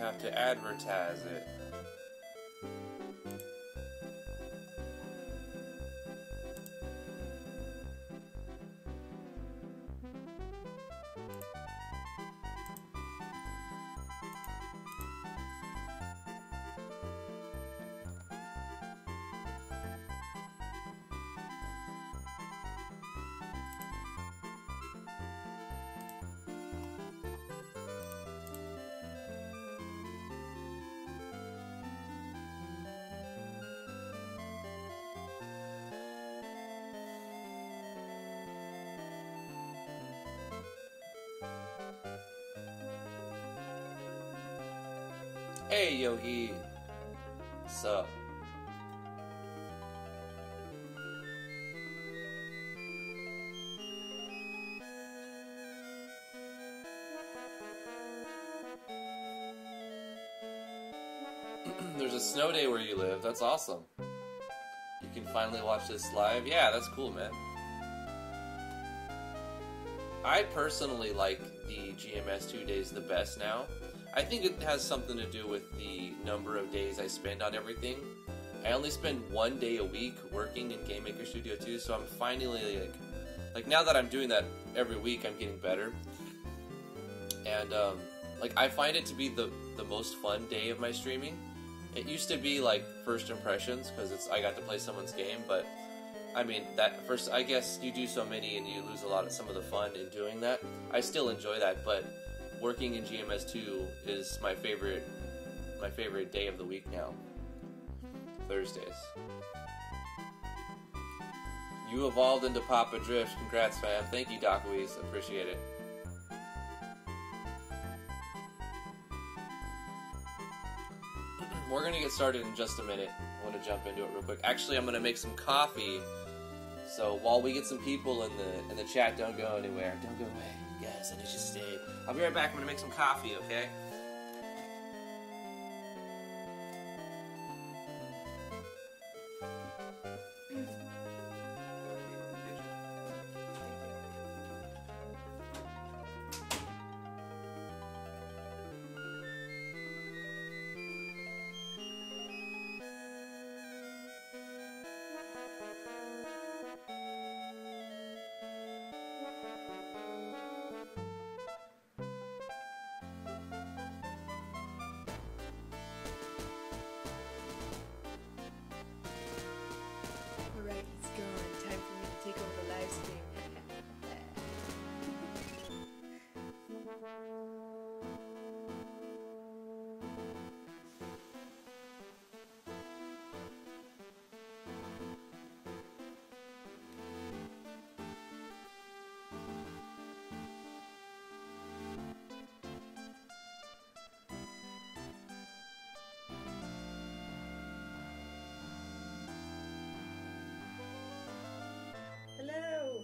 have to advertise it. Hey, Yogi. Sup? There's a snow day where you live. That's awesome. You can finally watch this live. Yeah, that's cool, man. I personally like the GMS2 days the best now. I think it has something to do with the number of days I spend on everything. I only spend 1 day a week working in GameMaker Studio 2, so I'm finally like now that I'm doing that every week, I'm getting better. And like I find it to be the most fun day of my streaming. It used to be like first impressions because I got to play someone's game, but I mean that first, I guess you do so many and you lose some of the fun in doing that. I still enjoy that, but working in GMS2 is my favorite day of the week now. Thursdays. You evolved into Papa Drift. Congrats, fam. Thank you, Docweez. Appreciate it. We're gonna get started in just a minute. I want to jump into it real quick. Actually, I'm gonna make some coffee. So while we get some people in the chat, don't go anywhere. Don't go away. Guys, I need you to stay. I'll be right back. I'm going to make some coffee, okay? Hello.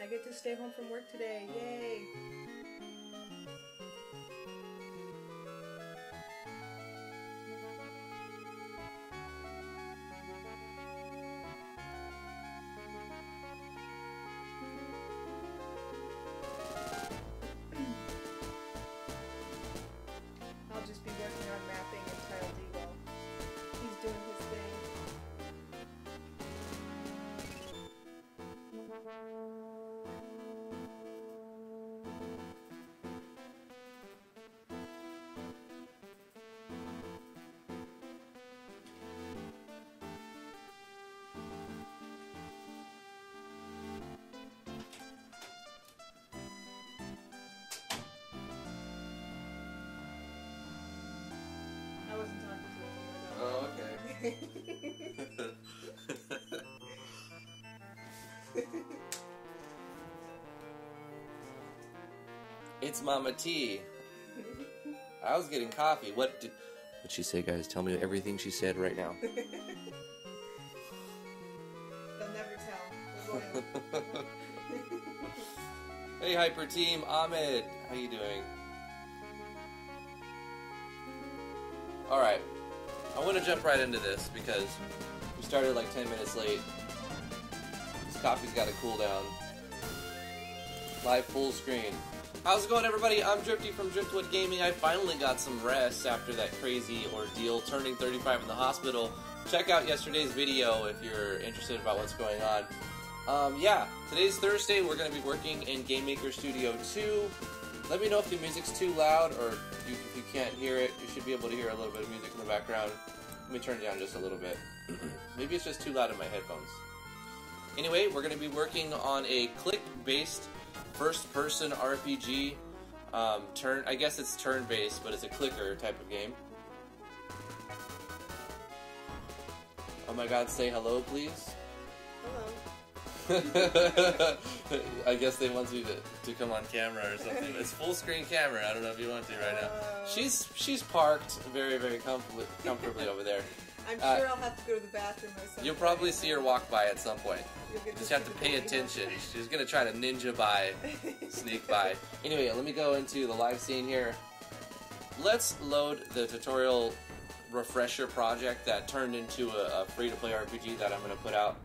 I get to stay home from work today. Yay. I'll just be working on mapping and tile D while he's doing his thing. I wasn't talking to him. Oh, okay. It's Mama T. I was getting coffee. What'd she say, guys? Tell me everything she said right now. They'll never tell. We're loyal. Hey, Hyper Team. Ahmed. How you doing? Alright. I want to jump right into this because Started like 10 minutes late. This coffee's got to cool down. Live full screen. How's it going, everybody? I'm Drifty from Driftwood Gaming. I finally got some rest after that crazy ordeal, turning 35 in the hospital. Check out yesterday's video if you're interested about what's going on. Yeah, today's Thursday. We're going to be working in GameMaker Studio 2. Let me know if the music's too loud, or if you can't hear it. You should be able to hear a little bit of music in the background. Let me turn it down just a little bit. Maybe it's just too loud in my headphones. Anyway, we're going to be working on a click-based first-person RPG. I guess it's turn-based, but it's a clicker type of game. Oh my god, say hello, please. Hello. I guess they want you to come on camera or something. It's full screen camera. I don't know if you want to right now. She's parked very, very comfortably over there. I'm sure I'll have to go to the bathroom myself. You'll probably see her walk by at some point. You just have to pay attention. She's gonna try to ninja by, sneak by. Anyway, let me go into the live scene here. Let's load the tutorial refresher project that turned into a free-to-play RPG that I'm gonna put out.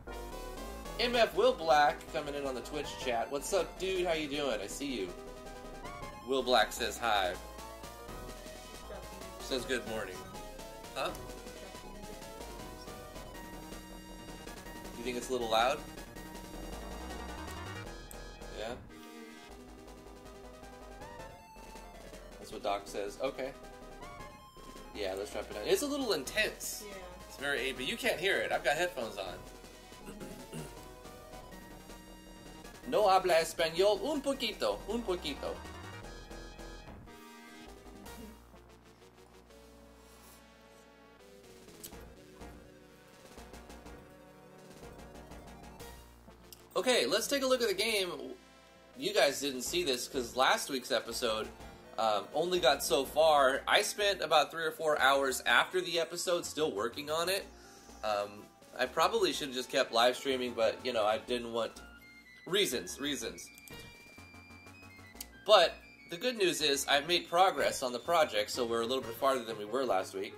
MF Will Black coming in on the Twitch chat. What's up, dude? How you doing? I see you. Will Black says hi. Says good morning. Huh? You think it's a little loud? Yeah? That's what Doc says. Okay. Yeah, let's drop it down. It's a little intense. Yeah. It's very but you can't hear it. I've got headphones on. No habla español. Un poquito. Un poquito. Okay, let's take a look at the game. You guys didn't see this because last week's episode only got so far. I spent about 3 or 4 hours after the episode still working on it. I probably should have just kept live streaming, but, you know, I didn't want... Reasons. But the good news is I've made progress on the project, so we're a little bit farther than we were last week.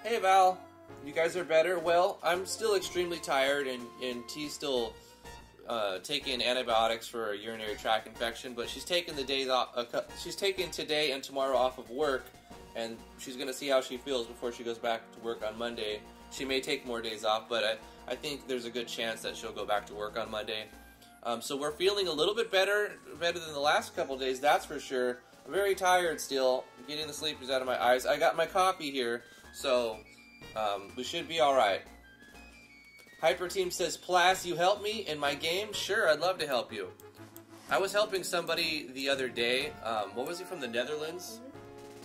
Hey, Val. You guys are better? Well, I'm still extremely tired, and T's still taking antibiotics for a urinary tract infection, but she's taking the days off. She's taking today and tomorrow off of work, and she's going to see how she feels before she goes back to work on Monday. She may take more days off, but I think there's a good chance that she'll go back to work on Monday. So we're feeling a little bit better than the last couple days, that's for sure. I'm very tired still. Getting the sleepers out of my eyes. I got my coffee here, so we should be alright. Hyper Team says, Plas, you help me in my game? Sure, I'd love to help you. I was helping somebody the other day. What was he from the Netherlands?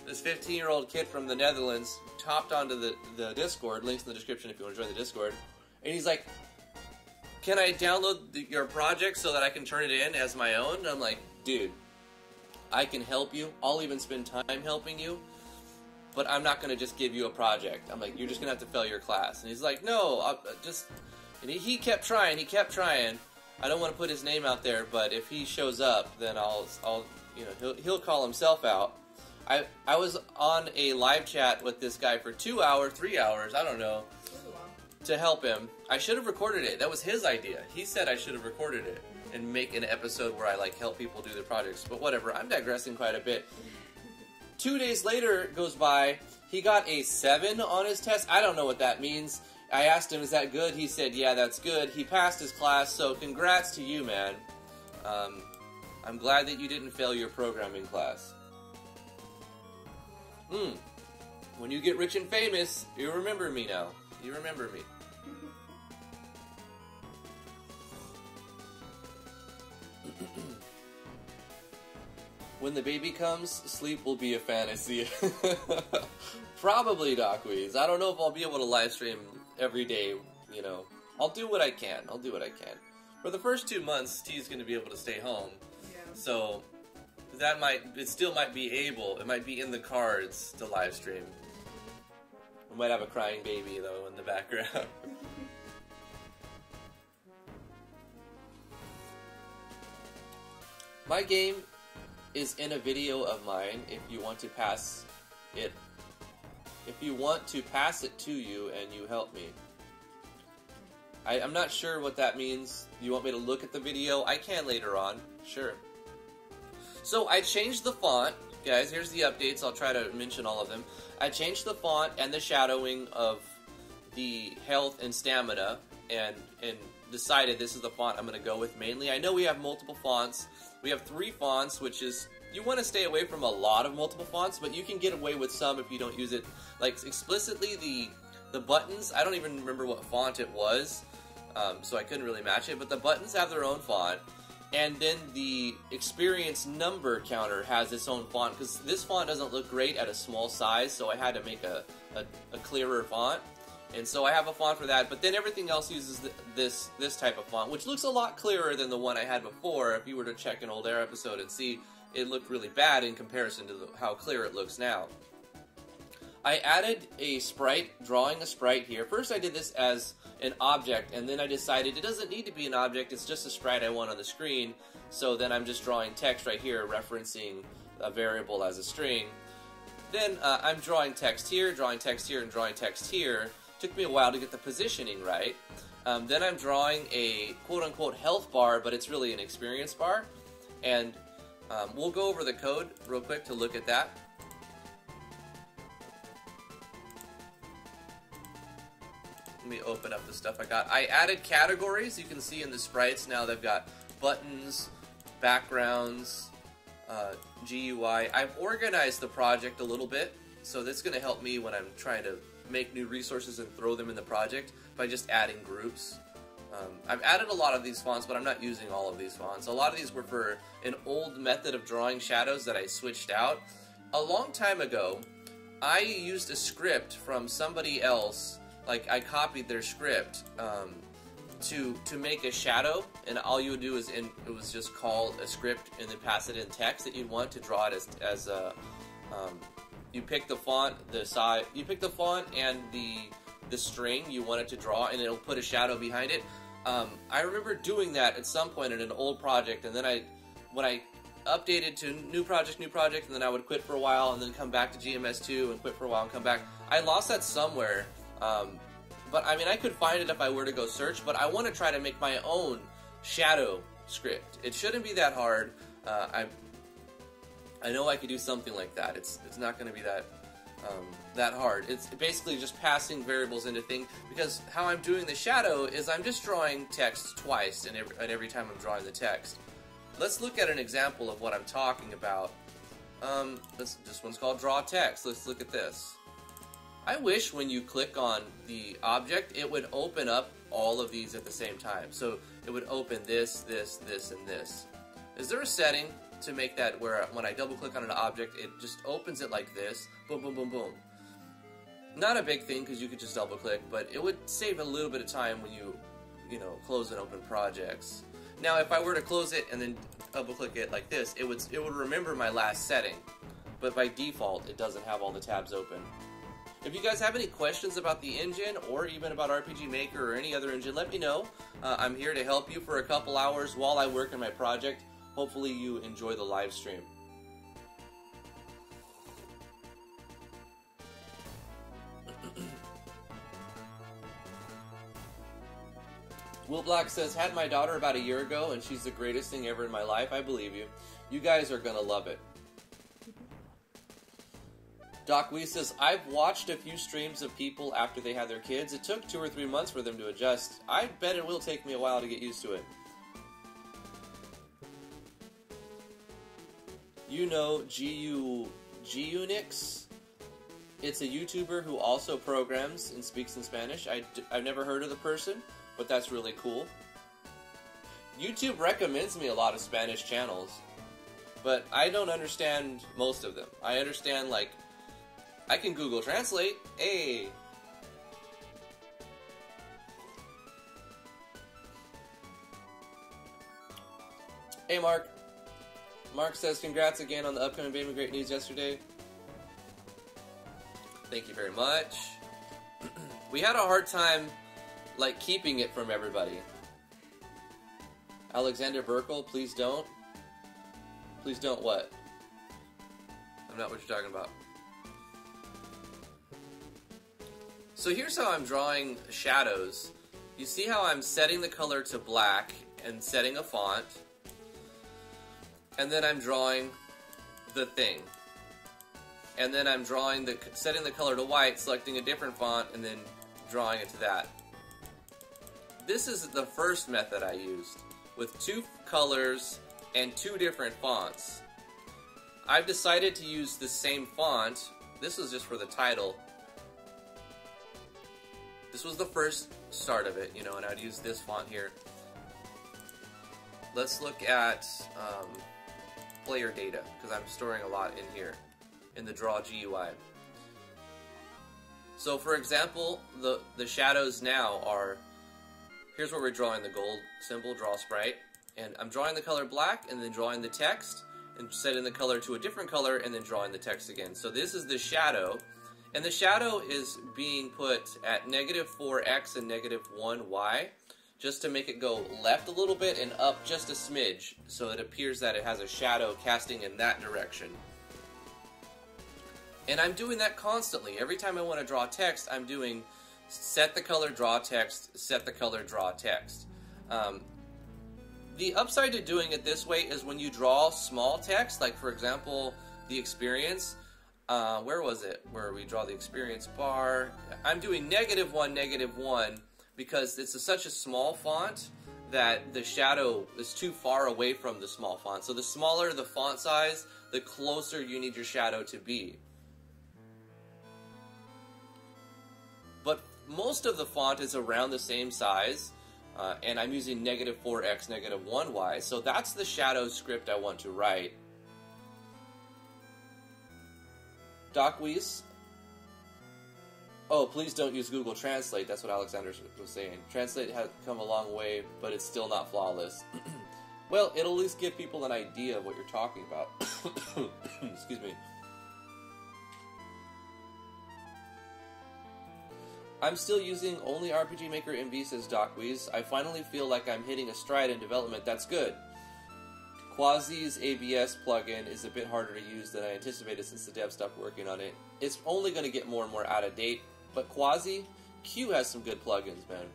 This 15-year-old kid from the Netherlands hopped onto the Discord. Links in the description if you want to join the Discord. And he's like, can I download your project so that I can turn it in as my own? And I'm like, dude, I can help you. I'll even spend time helping you. But I'm not going to just give you a project. I'm like, you're just going to have to fail your class. And he's like, no, I'll just... And he kept trying. I don't want to put his name out there, but if he shows up, then I'll you know, he'll call himself out. I was on a live chat with this guy for 2 hours, 3 hours, I don't know, to help him. I should have recorded it. That was his idea. He said I should have recorded it and make an episode where I like help people do their projects. But whatever, I'm digressing quite a bit. 2 days later goes by. He got a 7 on his test. I don't know what that means. I asked him, is that good? He said, yeah, that's good. He passed his class, so congrats to you, man. I'm glad that you didn't fail your programming class. When you get rich and famous, you remember me now. You remember me. When the baby comes, sleep will be a fantasy. Probably, Docweez. I don't know if I'll be able to live stream every day, you know. I'll do what I can. For the first 2 months, T's going to be able to stay home. Yeah. So... it still might be it might be in the cards to live stream. We might have a crying baby, though, in the background. My game is in a video of mine if you want to pass it if you want to pass it to you and you help me. I'm not sure what that means. You want me to look at the video? I can later on. Sure. So I changed the font. Guys, here's the updates. I'll try to mention all of them. I changed the font and the shadowing of the health and stamina and decided this is the font I'm going to go with mainly. I know we have multiple fonts. We have 3 fonts, which is... You want to stay away from a lot of multiple fonts, but you can get away with some if you don't use it. Like, explicitly, the buttons, I don't even remember what font it was, so I couldn't really match it, but the buttons have their own font, and then the experience number counter has its own font, because this font doesn't look great at a small size, so I had to make a clearer font, and so I have a font for that, but then everything else uses this type of font, which looks a lot clearer than the one I had before. If you were to check an old Air episode and see, it looked really bad in comparison to how clear it looks now. I added a sprite, drawing a sprite here. First I did this as an object, and then I decided it doesn't need to be an object, it's just a sprite I want on the screen, so then I'm just drawing text right here referencing a variable as a string. Then I'm drawing text here, and drawing text here. Took me a while to get the positioning right. Then I'm drawing a quote-unquote health bar, but it's really an experience bar, and we'll go over the code real quick to look at that. Let me open up the stuff I got. I added categories. You can see in the sprites now they've got buttons, backgrounds, GUI. I've organized the project a little bit, so that's going to help me when I'm trying to make new resources and throw them in the project by just adding groups. I've added a lot of these fonts, but I'm not using all of these fonts. A lot of these were for an old method of drawing shadows that I switched out. A long time ago, I used a script from somebody else, like I copied their script to make a shadow, and all you would do is, it was just call a script and then pass it in text that you'd want to draw it as a, you pick the font, the size, you pick the font and the string you want it to draw, and it'll put a shadow behind it. I remember doing that at some point in an old project, and then when I updated to new project, and then I would quit for a while, and then come back to GMS2 and quit for a while and come back. I lost that somewhere, but I mean, I could find it if I were to go search, but I want to try to make my own shadow script. It shouldn't be that hard. I know I could do something like that. It's not going to be that hard. It's basically just passing variables into things, because how I'm doing the shadow is I'm just drawing text twice, and every time I'm drawing the text. Let's look at an example of what I'm talking about. This one's called Draw Text. Let's look at this. I wish when you click on the object, it would open up all of these at the same time. So it would open this, this, this, and this. Is there a setting to make that where when I double click on an object, it just opens it like this? Boom, boom, boom, boom. Not a big thing, because you could just double click, but it would save a little bit of time when you close and open projects. Now, if I were to close it and then double click it like this, it would remember my last setting, but by default, it doesn't have all the tabs open. If you guys have any questions about the engine, or even about RPG Maker or any other engine, let me know. I'm here to help you for a couple hours while I work on my project. Hopefully you enjoy the live stream. Will Black says, had my daughter about a year ago, and she's the greatest thing ever in my life. I believe you. You guys are going to love it. Doc Wee says, I've watched a few streams of people after they had their kids. It took 2 or 3 months for them to adjust. I bet it will take me a while to get used to it. You know G-Unix? It's a YouTuber who also programs and speaks in Spanish. I've never heard of the person, but that's really cool. YouTube recommends me a lot of Spanish channels, but I don't understand most of them. I understand, like, I can Google Translate. Hey! Hey, Mark. Mark says, congrats again on the upcoming Baby Great News yesterday. Thank you very much. We had a hard time, like, keeping it from everybody. Alexander Burkle, please don't. Please don't what? I'm not what you're talking about. So here's how I'm drawing shadows. You see how I'm setting the color to black and setting a font, and then I'm drawing the thing. And then I'm drawing setting the color to white, selecting a different font, and then drawing it to that. This is the first method I used, with 2 colors and 2 different fonts. I've decided to use the same font. This was just for the title. This was the first start of it, you know, and I'd use this font here. Let's look at player data, because I'm storing a lot in here, in the Draw GUI. So for example, the shadows now are, here's where we're drawing the gold symbol, draw sprite, and I'm drawing the color black, and then drawing the text, and setting the color to a different color, and then drawing the text again. So this is the shadow, and the shadow is being put at -4x and -1y, just to make it go left a little bit and up just a smidge, so it appears that it has a shadow casting in that direction. And I'm doing that constantly. Every time I want to draw text, I'm doing set the color, draw text, set the color, draw text. The upside to doing it this way is when you draw small text, like for example, the experience, where was it? Where we draw the experience bar. I'm doing -1, -1, because it's such a small font that the shadow is too far away from the small font. So the smaller the font size, the closer you need your shadow to be. But most of the font is around the same size, and I'm using -4x, -1y, so that's the shadow script I want to write. Doc Weiss, oh, please don't use Google Translate, that's what Alexander was saying. Translate has come a long way, but it's still not flawless. Well, it'll at least give people an idea of what you're talking about. Excuse me. I'm still using only RPG Maker MV, says Doc Weiss. I finally feel like I'm hitting a stride in development. That's good. Quasi's ABS plugin is a bit harder to use than I anticipated since the dev stopped working on it. It's only going to get more and more out of date, but Quasi, Q has some good plugins, man.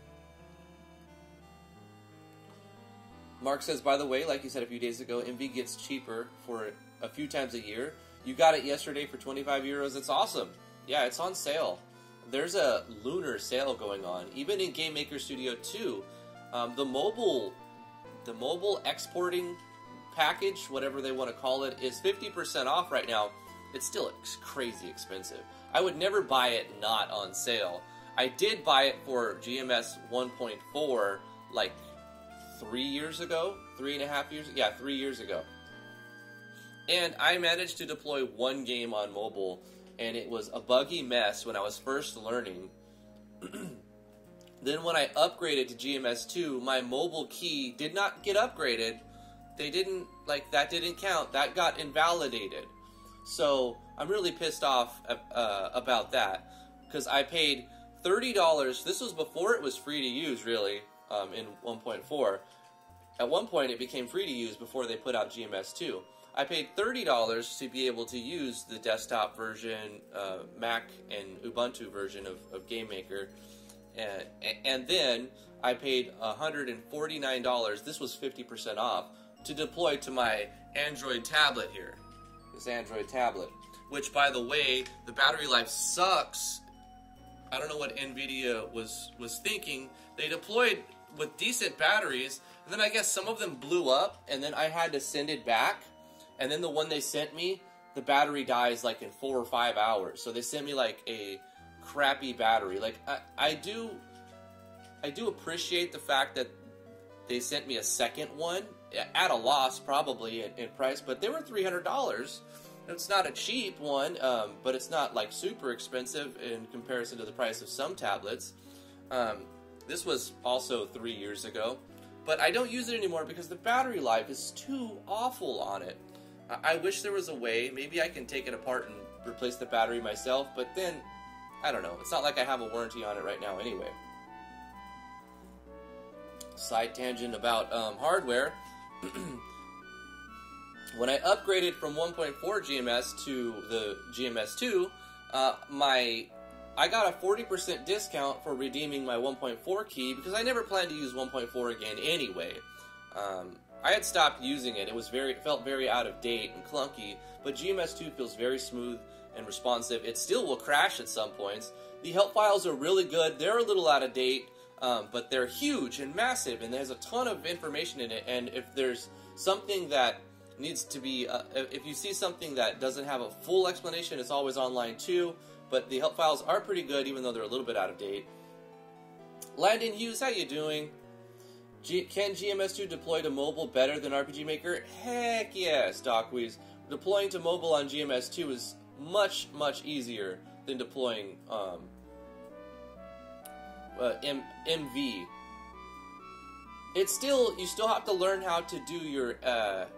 Mark says, by the way, like you said a few days ago, MV gets cheaper for a few times a year. You got it yesterday for 25 euros. It's awesome. Yeah, it's on sale. There's a lunar sale going on. Even in GameMaker Studio 2, the mobile exporting package, whatever they want to call it, is 50% off right now. It's still crazy expensive. I would never buy it not on sale. I did buy it for GMS 1.4 like 3 years ago, 3.5 years, yeah, 3 years ago. And I managed to deploy one game on mobile, and it was a buggy mess when I was first learning. Then when I upgraded to GMS2, my mobile key did not get upgraded. They didn't, like, that didn't count. That got invalidated. So I'm really pissed off about that, because I paid $30. This was before it was free to use, really, in 1.4. At one point, it became free to use before they put out GMS2. I paid $30 to be able to use the desktop version, Mac and Ubuntu version of GameMaker, and then I paid $149, this was 50% off, to deploy to my Android tablet here, this Android tablet, which, by the way, the battery life sucks. I don't know what NVIDIA was thinking. They deployed with decent batteries, and then I guess some of them blew up, and then I had to send it back. And then the one they sent me, the battery dies like in 4 or 5 hours. So they sent me like a crappy battery. Like I do appreciate the fact that they sent me a second one at a loss probably in price, but they were $300. It's not a cheap one, but it's not like super expensive in comparison to the price of some tablets. This was also 3 years ago, but I don't use it anymore because the battery life is too awful on it. I wish there was a way, maybe I can take it apart and replace the battery myself, but then, I don't know, it's not like I have a warranty on it right now anyway. Side tangent about hardware. When I upgraded from 1.4 GMS to the GMS2, I I got a 40% discount for redeeming my 1.4 key because I never planned to use 1.4 again anyway. I had stopped using it. It felt very out of date and clunky, but GMS2 feels very smooth and responsive. It still will crash at some points. The help files are really good. They're a little out of date, but they're huge and massive, and there's a ton of information in it. And if there's something that needs to be, if you see something that doesn't have a full explanation, it's always online too. But the help files are pretty good, even though they're a little bit out of date. Landon Hughes, how you doing? Can GMS2 deploy to mobile better than RPG Maker? Heck yes, Docweez. Deploying to mobile on GMS2 is much, much easier than deploying MV. You still have to learn how to do your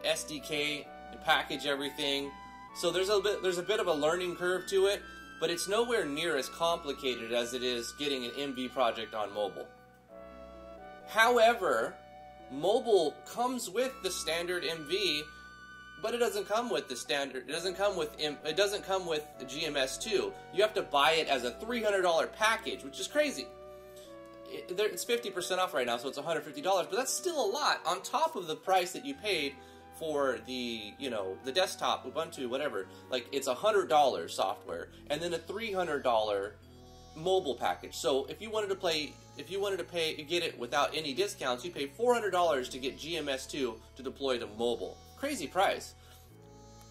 SDK and package everything. So there's a bit of a learning curve to it, but it's nowhere near as complicated as it is getting an MV project on mobile. However, mobile comes with the standard MV, but it doesn't come with the standard. It doesn't come with the GMS2. You have to buy it as a $300 package, which is crazy. It's 50% off right now, so it's $150, but that's still a lot on top of the price that you paid for the desktop, Ubuntu, whatever. Like, it's $100 software, and then a $300 mobile package. So if you wanted to get it without any discounts, you pay $400 to get GMS2 to deploy to mobile. Crazy price.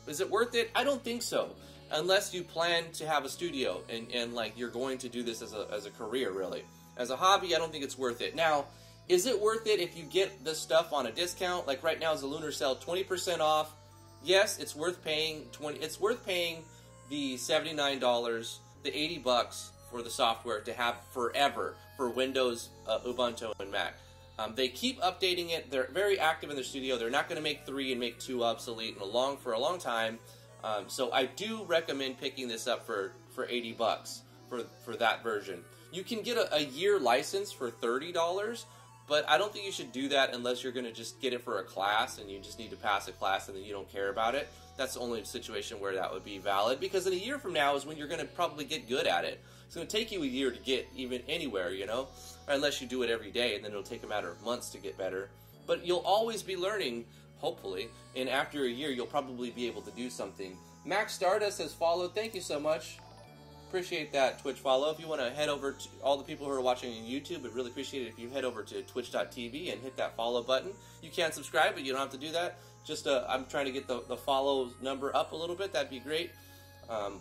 Is it worth it? I don't think so, unless you plan to have a studio and like you're going to do this as a career, really. As a hobby, I don't think it's worth it. Now, is it worth it if you get the stuff on a discount? Like right now is the Lunar Sale, 20% off. Yes, it's worth paying It's worth paying the $79, the $80 for the software to have forever for Windows, Ubuntu, and Mac. They keep updating it. They're very active in their studio. They're not going to make 3 and make 2 obsolete for a long time. So I do recommend picking this up for $80 for that version. You can get a year license for $30, but I don't think you should do that unless you're going to just get it for a class and you just need to pass a class and then you don't care about it. That's the only situation where that would be valid, because in a year from now is when you're going to probably get good at it. It's going to take you a year to get even anywhere, or unless you do it every day, and then it'll take a matter of months to get better. But you'll always be learning, hopefully, and after a year you'll probably be able to do something. Max Stardust has followed. Thank you so much. Appreciate that Twitch follow. If you want to head over to all the people who are watching on YouTube, I'd really appreciate it if you head over to twitch.tv and hit that follow button. You can subscribe, but you don't have to do that. Just I'm trying to get the follow number up a little bit. That'd be great.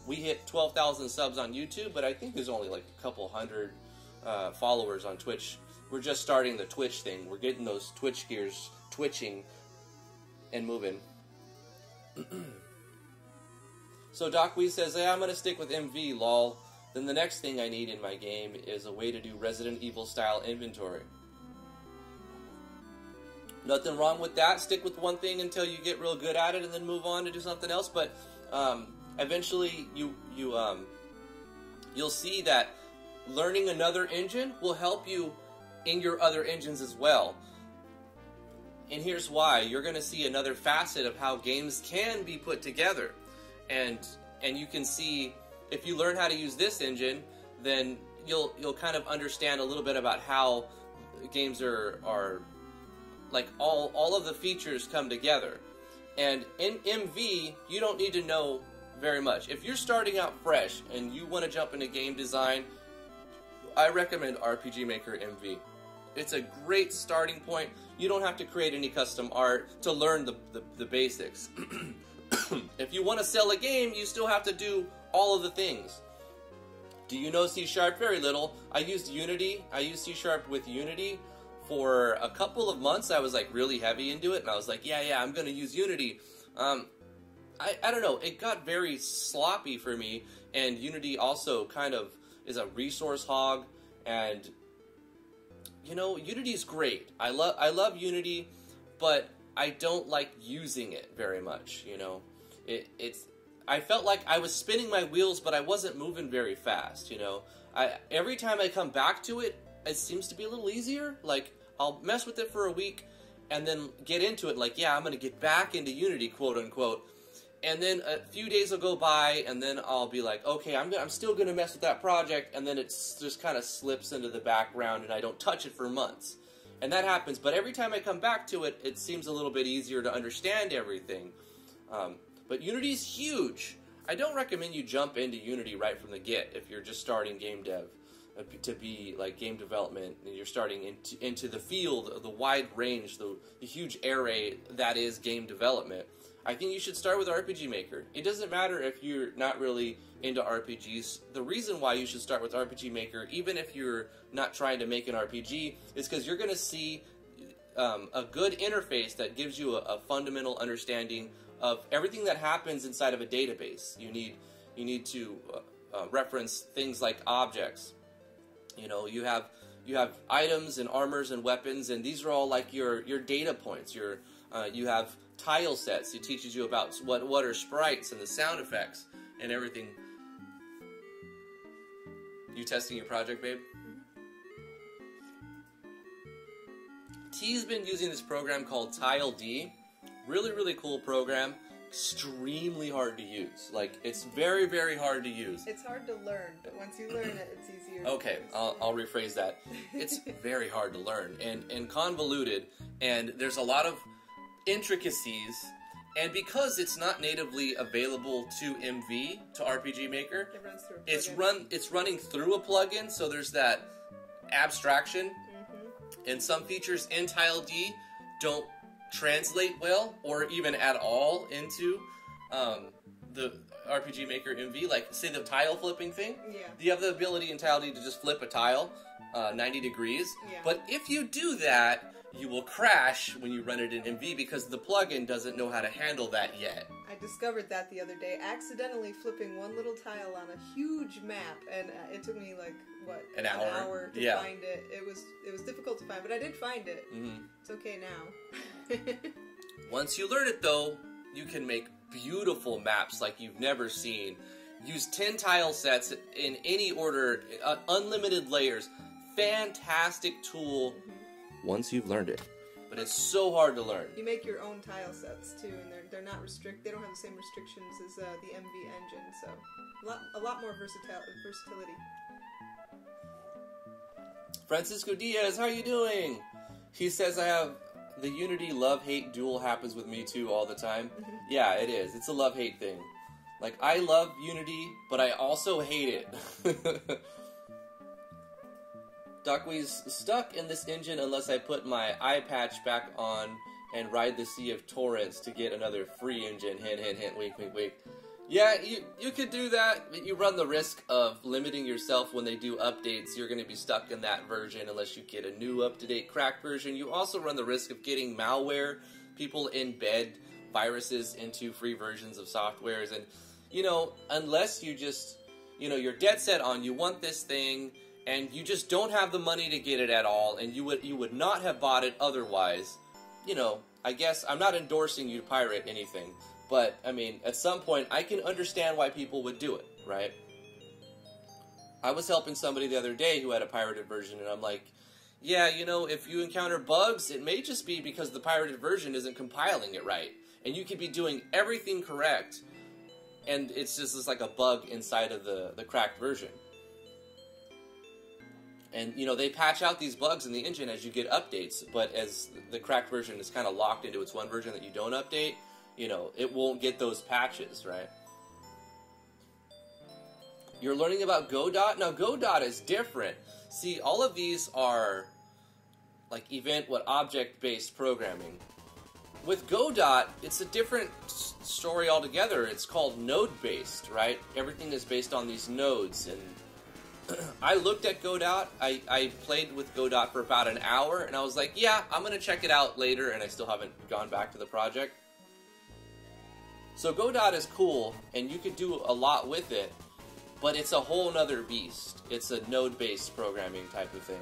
We hit 12,000 subs on YouTube, but I think there's only like a couple hundred followers on Twitch. We're just starting the Twitch thing. We're getting those Twitch gears twitching and moving. So Doc Wee says, hey, I'm going to stick with MV, lol. Then the next thing I need in my game is a way to do Resident Evil style inventory. Nothing wrong with that. Stick with one thing until you get real good at it and then move on to do something else. But eventually you'll see that learning another engine will help you in your other engines as well. And here's why. You're going to see another facet of how games can be put together. And you can see, if you learn how to use this engine, then you'll kind of understand a little bit about how games are like all of the features come together. And in MV, you don't need to know very much. If you're starting out fresh and you want to jump into game design, I recommend RPG Maker MV. It's a great starting point. You don't have to create any custom art to learn the basics. If you want to sell a game, you still have to do all of the things. Do you know C#? Very little. I used Unity. I used C# with Unity for a couple of months. I was like really heavy into it, and I was like, yeah, I'm going to use Unity. I don't know. It got very sloppy for me, and Unity also kind of is a resource hog, and Unity's great. I love Unity, but I don't like using it very much, I felt like I was spinning my wheels, but I wasn't moving very fast, every time I come back to it, it seems to be a little easier. Like, I'll mess with it for a week, and then get into it, like, yeah, I'm going to get back into Unity, quote-unquote, And then a few days will go by, and then I'll be like, okay, I'm still going to mess with that project, and then it just kind of slips into the background, and I don't touch it for months. And that happens, but every time I come back to it, it seems a little bit easier to understand everything. But Unity's huge. I don't recommend you jump into Unity right from the get if you're just starting game dev, to be like game development, and you're starting into the field, the wide range, the huge array that is game development. I think you should start with RPG Maker. It doesn't matter if you're not really into RPGs. The reason why you should start with RPG Maker, even if you're not trying to make an RPG, is because you're going to see a good interface that gives you a fundamental understanding of everything that happens inside of a database. You need to reference things like objects. You know, you have items and armors and weapons, and these are all like your data points. You have tile sets. It teaches you about what are sprites and the sound effects and everything. You testing your project, babe? T's been using this program called Tile D. Really, really cool program. Extremely hard to use. Like, it's very, very hard to use. It's hard to learn, but once you learn it, it's easier. Okay, I'll rephrase that. It's very hard to learn and convoluted, and there's a lot of intricacies, and because it's not natively available to MV, to RPG Maker, it runs through a plugin. it's running through a plugin, so there's that abstraction, and some features in Tile D don't translate well, or even at all, into the RPG Maker MV, like, say, the tile flipping thing. Yeah. You have the ability in Tile D to just flip a tile 90 degrees, Yeah. but if you do that, you will crash when you run it in MV because the plugin doesn't know how to handle that yet. I discovered that the other day, accidentally flipping one little tile on a huge map, and it took me like an hour to find it. It was difficult to find, but I did find it. It's okay now. Once you learn it, though, you can make beautiful maps like you've never seen. Use 10 tile sets in any order, unlimited layers. Fantastic tool. Once you've learned it. But it's so hard to learn. You make your own tile sets too, and they're not they don't have the same restrictions as the MV engine, so a lot more versatility. Francisco Diaz, how you doing? He says I have the Unity love-hate duel happens with me too all the time. Yeah, it is. It's a love-hate thing. Like, I love Unity, but I also hate it. Duckwee's stuck in this engine unless I put my eye patch back on and ride the sea of torrents to get another free engine. Hint, hint, hint, wink, wink, wink. Yeah, you could do that, but you run the risk of limiting yourself when they do updates. You're going to be stuck in that version unless you get a new up-to-date cracked version. You also run the risk of getting malware. People embed viruses into free versions of softwares. And, you know, unless you just, you know, you're dead set on you want this thing, and you just don't have the money to get it at all, and you would not have bought it otherwise, you know, I guess I'm not endorsing you to pirate anything, but, I mean, at some point, I can understand why people would do it, right? I was helping somebody the other day who had a pirated version, and I'm like, yeah, you know, if you encounter bugs, it may just be because the pirated version isn't compiling it right, and you could be doing everything correct, and it's just like a bug inside of the cracked version. And, you know, they patch out these bugs in the engine as you get updates, but as the cracked version is kind of locked into its one version that you don't update, you know, it won't get those patches, right? You're learning about Godot? Now, Godot is different. See, all of these are, like, object-based programming. With Godot, it's a different story altogether. It's called node-based, right? Everything is based on these nodes, and I looked at Godot, I played with Godot for about an hour, and I was like, yeah, I'm going to check it out later, and I still haven't gone back to the project. So Godot is cool, and you could do a lot with it, but it's a whole nother beast. It's a node-based programming type of thing.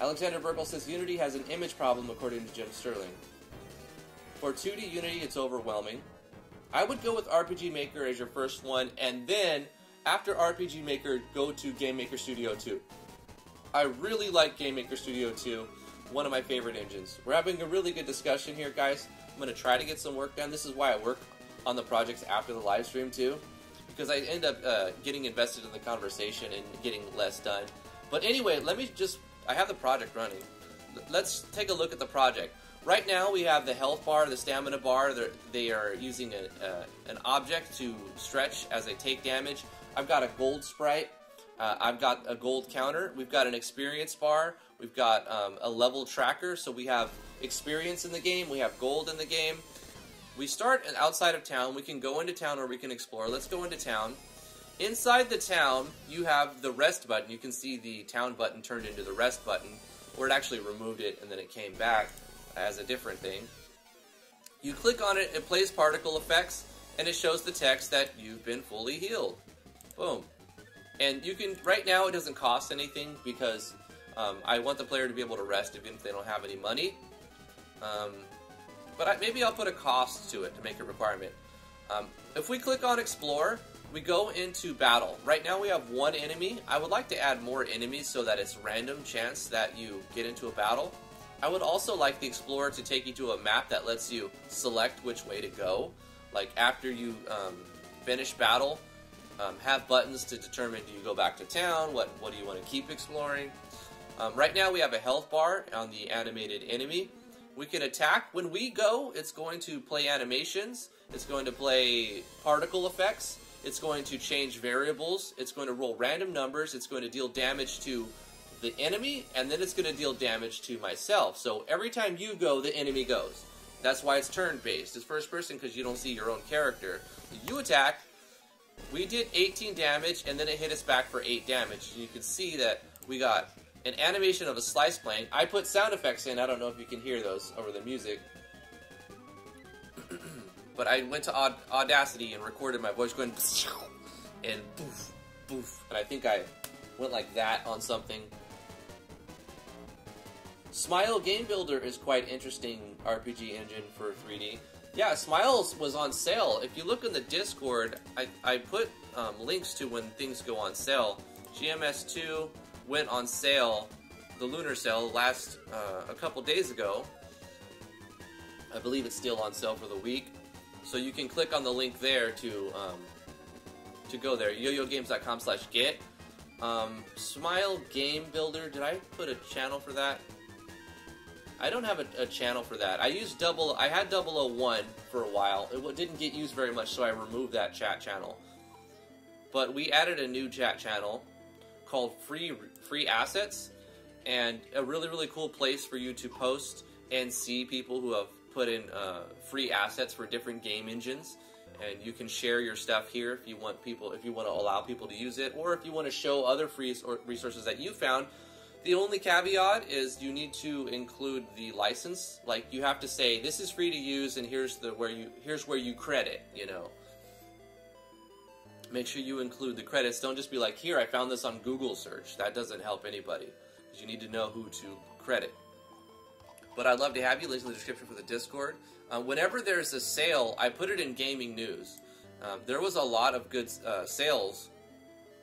Alexander Burkle says, Unity has an image problem, according to Jim Sterling. For 2D Unity, it's overwhelming. I would go with RPG Maker as your first one, and then after RPG Maker, go to GameMaker Studio 2. I really like GameMaker Studio 2, one of my favorite engines. We're having a really good discussion here, guys. I'm going to try to get some work done. This is why I work on the projects after the live stream too, because I end up getting invested in the conversation and getting less done. But anyway, I have the project running. Let's take a look at the project. Right now we have the health bar, the stamina bar. They are using an object to stretch as they take damage. I've got a gold sprite. I've got a gold counter. We've got an experience bar. We've got a level tracker, so we have experience in the game. We have gold in the game. We start outside of town. We can go into town or we can explore. Let's go into town. Inside the town, you have the rest button. You can see the town button turned into the rest button, or it actually removed it and then it came back as a different thing. You click on it, it plays particle effects, and it shows the text that you've been fully healed. Boom. And you can, right now it doesn't cost anything because I want the player to be able to rest even if they don't have any money. But maybe I'll put a cost to it to make a requirement. If we click on Explore, we go into Battle. Right now we have one enemy. I would like to add more enemies so that it's random chance that you get into a battle. I would also like the Explorer to take you to a map that lets you select which way to go. Like after you finish battle, have buttons to determine, do you go back to town, what do you want to keep exploring. Right now we have a health bar on the animated enemy. We can attack. When we go, it's going to play animations, it's going to play particle effects, it's going to change variables, it's going to roll random numbers, it's going to deal damage to the enemy, and then it's going to deal damage to myself. So every time you go, the enemy goes. That's why it's turn-based. It's first person because you don't see your own character. You attack, we did 18 damage, and then it hit us back for 8 damage. You can see that we got an animation of a slice playing. I put sound effects in. I don't know if you can hear those over the music. But I went to Audacity and recorded my voice going and boof, boof. And I think I went like that on something. Smile Game Builder is quite interesting RPG engine for 3D. Yeah, Smiles was on sale. If you look in the Discord, I put links to when things go on sale. GMS2 went on sale, the lunar sale, last a couple days ago. I believe it's still on sale for the week. So you can click on the link there to go there. yoyogames.com/get. Smile Game Builder, did I put a channel for that? I don't have a channel for that. I had 001 for a while. It didn't get used very much, so I removed that chat channel. But we added a new chat channel called Free Assets, and a really, really cool place for you to post and see people who have put in free assets for different game engines. And you can share your stuff here if you want to allow people to use it, or if you want to show other free resources that you found. The only caveat is you need to include the license. Like, you have to say, this is free to use, and here's where you credit, you know. Make sure you include the credits. Don't just be like, here, I found this on Google search. That doesn't help anybody, because you need to know who to credit. But I'd love to have you. Links in the description for the Discord. Whenever there's a sale, I put it in gaming news. There was a lot of good sales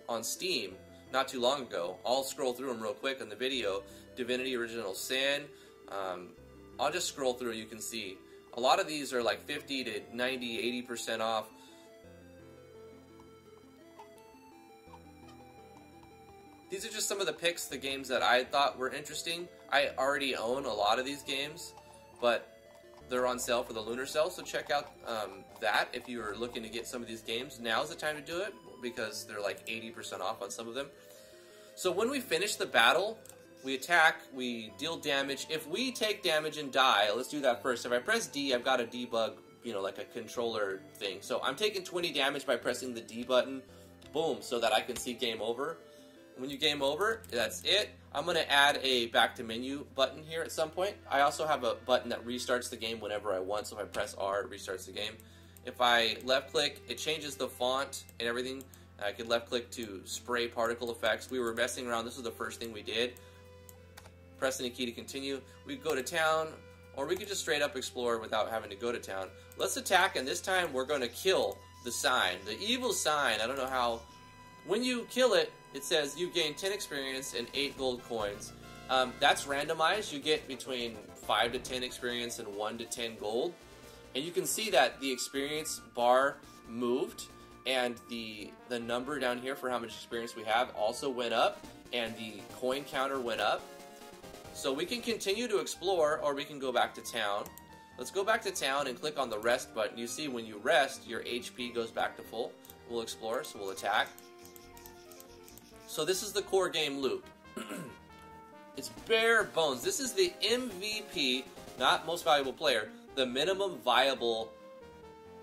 on Steam not too long ago. I'll scroll through them real quick in the video. Divinity Original Sin. I'll just scroll through. You can see a lot of these are like 50 to 90, 80% off. These are just some of the picks, the games that I thought were interesting. I already own a lot of these games, but they're on sale for the lunar sale, so check out that if you're looking to get some of these games. Now's the time to do it, because they're like 80% off on some of them. So when we finish the battle, we attack, we deal damage. If we take damage and die, let's do that first. If I press D, I've got a debug, you know, like a controller thing. So I'm taking 20 damage by pressing the D button, boom, so that I can see game over. When you game over, that's it. I'm going to add a back to menu button here at some point. I also have a button that restarts the game whenever I want, so if I press R, it restarts the game. If I left click, it changes the font and everything. I can left click to spray particle effects. We were messing around. This was the first thing we did. Press any key to continue. We could go to town, or we could just straight up explore without having to go to town. Let's attack, and this time we're going to kill the sign. The evil sign. I don't know how. When you kill it, it says you gain 10 experience and 8 gold coins. That's randomized. You get between 5 to 10 experience and 1 to 10 gold. And you can see that the experience bar moved, and the number down here for how much experience we have also went up, and the coin counter went up. So we can continue to explore, or we can go back to town. Let's go back to town and click on the rest button. You see when you rest, your HP goes back to full. We'll explore, so we'll attack. So this is the core game loop. It's bare bones. This is the MVP, not most valuable player, the minimum viable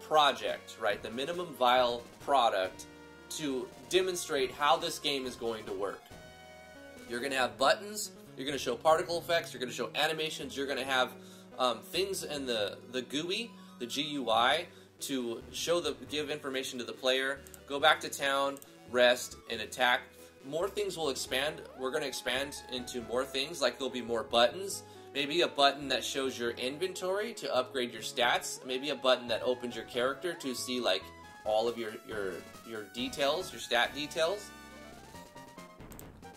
project, right? The minimum viable product to demonstrate how this game is going to work. You're going to have buttons, you're going to show particle effects, you're going to show animations, you're going to have things in the GUI, the GUI, to give information to the player. Go back to town, rest, and attack. More things will expand. We're going to expand into more things, like there'll be more buttons. Maybe a button that shows your inventory to upgrade your stats. Maybe a button that opens your character to see like all of your details, your stat details.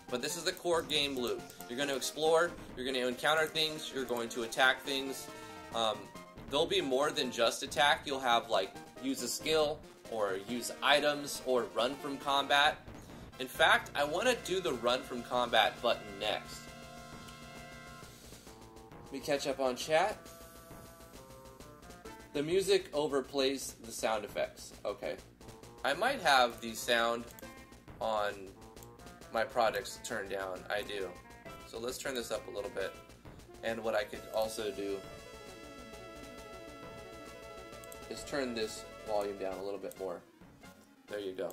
But this is the core game loop. You're going to explore, you're going to encounter things, you're going to attack things. There'll be more than just attack. You'll have like use a skill, or use items, or run from combat. In fact, I want to do the run from combat button next. Let me catch up on chat. The music overplays the sound effects. Okay. I might have the sound on my products turned down. I do. So let's turn this up a little bit. And what I could also do is turn this volume down a little bit more. There you go.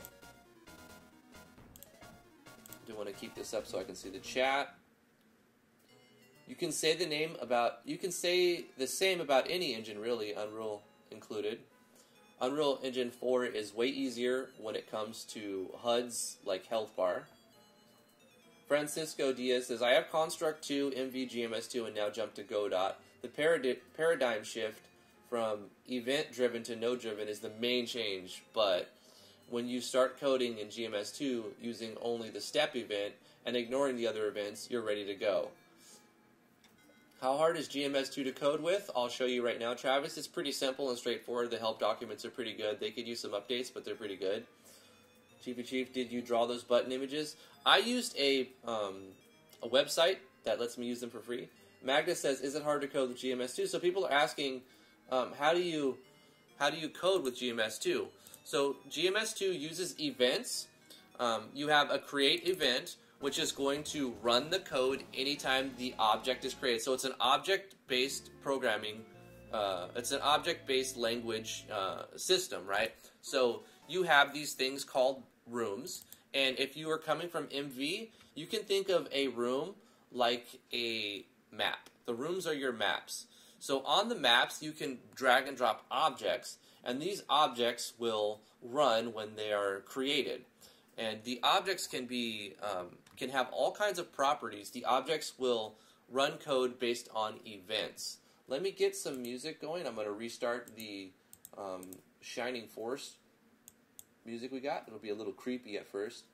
Do want to keep this up so I can see the chat. You can say you can say the same about any engine, really, Unreal included. Unreal Engine 4 is way easier when it comes to HUDs like health bar. Francisco Diaz says, I have Construct 2, MV, GMS2, and now jump to Godot. The paradigm shift from event-driven to node-driven is the main change, but when you start coding in GMS2 using only the step event and ignoring the other events, you're ready to go. How hard is GMS2 to code with? I'll show you right now, Travis. It's pretty simple and straightforward. The help documents are pretty good. They could use some updates, but they're pretty good. Chief, did you draw those button images? I used a website that lets me use them for free. Magda says, is it hard to code with GMS2? So people are asking, how do you code with GMS2? So GMS2 uses events. You have a create event, which is going to run the code anytime the object is created. So it's an object-based programming, it's an object-based language system, right? So you have these things called rooms, and if you are coming from MV, you can think of a room like a map. The rooms are your maps. So on the maps, you can drag and drop objects, and these objects will run when they are created. And the objects can be can have all kinds of properties. The objects will run code based on events. Let me get some music going. I'm going to restart the Shining Force music we got. It'll be a little creepy at first.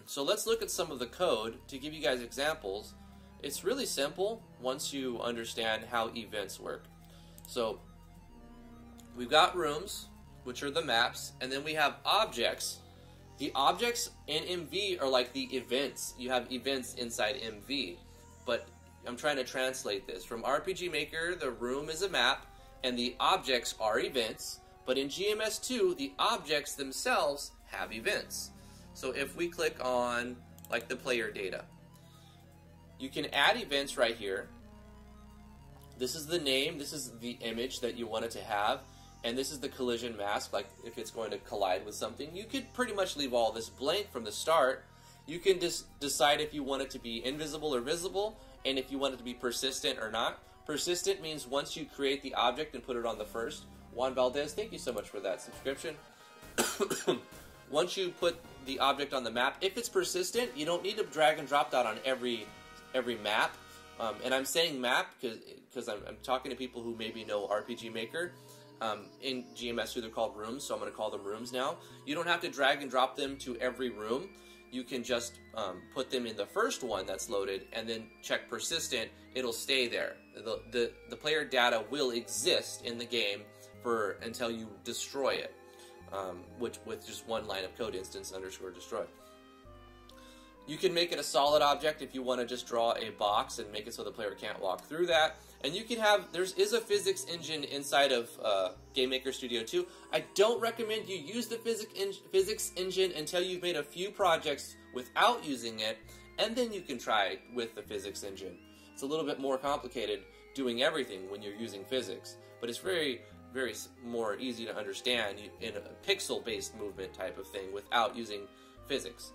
So let's look at some of the code to give you guys examples. It's really simple once you understand how events work. So we've got rooms, which are the maps, and then we have objects. The objects in MV are like the events. You have events inside MV, but I'm trying to translate this. From RPG Maker, the room is a map, and the objects are events, but in GMS2, the objects themselves have events. So if we click on, like, the player data, you can add events right here. This is the name, this is the image that you want it to have, and this is the collision mask, like if it's going to collide with something. You could pretty much leave all this blank from the start. You can just decide if you want it to be invisible or visible, and if you want it to be persistent or not. Persistent means once you create the object and put it on the first. Juan Valdez, thank you so much for that subscription. Once you put the object on the map, if it's persistent, you don't need to drag and drop that on every map. And I'm saying map because I'm talking to people who maybe know RPG Maker. In GMS2 they're called rooms, so I'm going to call them rooms now. You don't have to drag and drop them to every room. you can just put them in the first one that's loaded and then check persistent. It'll stay there. The player data will exist in the game until you destroy it, with just one line of code, instance _ destroy. You can make it a solid object if you want to just draw a box and make it so the player can't walk through that. And you can have, there is a physics engine inside of GameMaker Studio 2. I don't recommend you use the physics engine until you've made a few projects without using it, and then you can try with the physics engine. It's a little bit more complicated doing everything when you're using physics, but it's very, very more easy to understand in a pixel-based movement type of thing without using physics.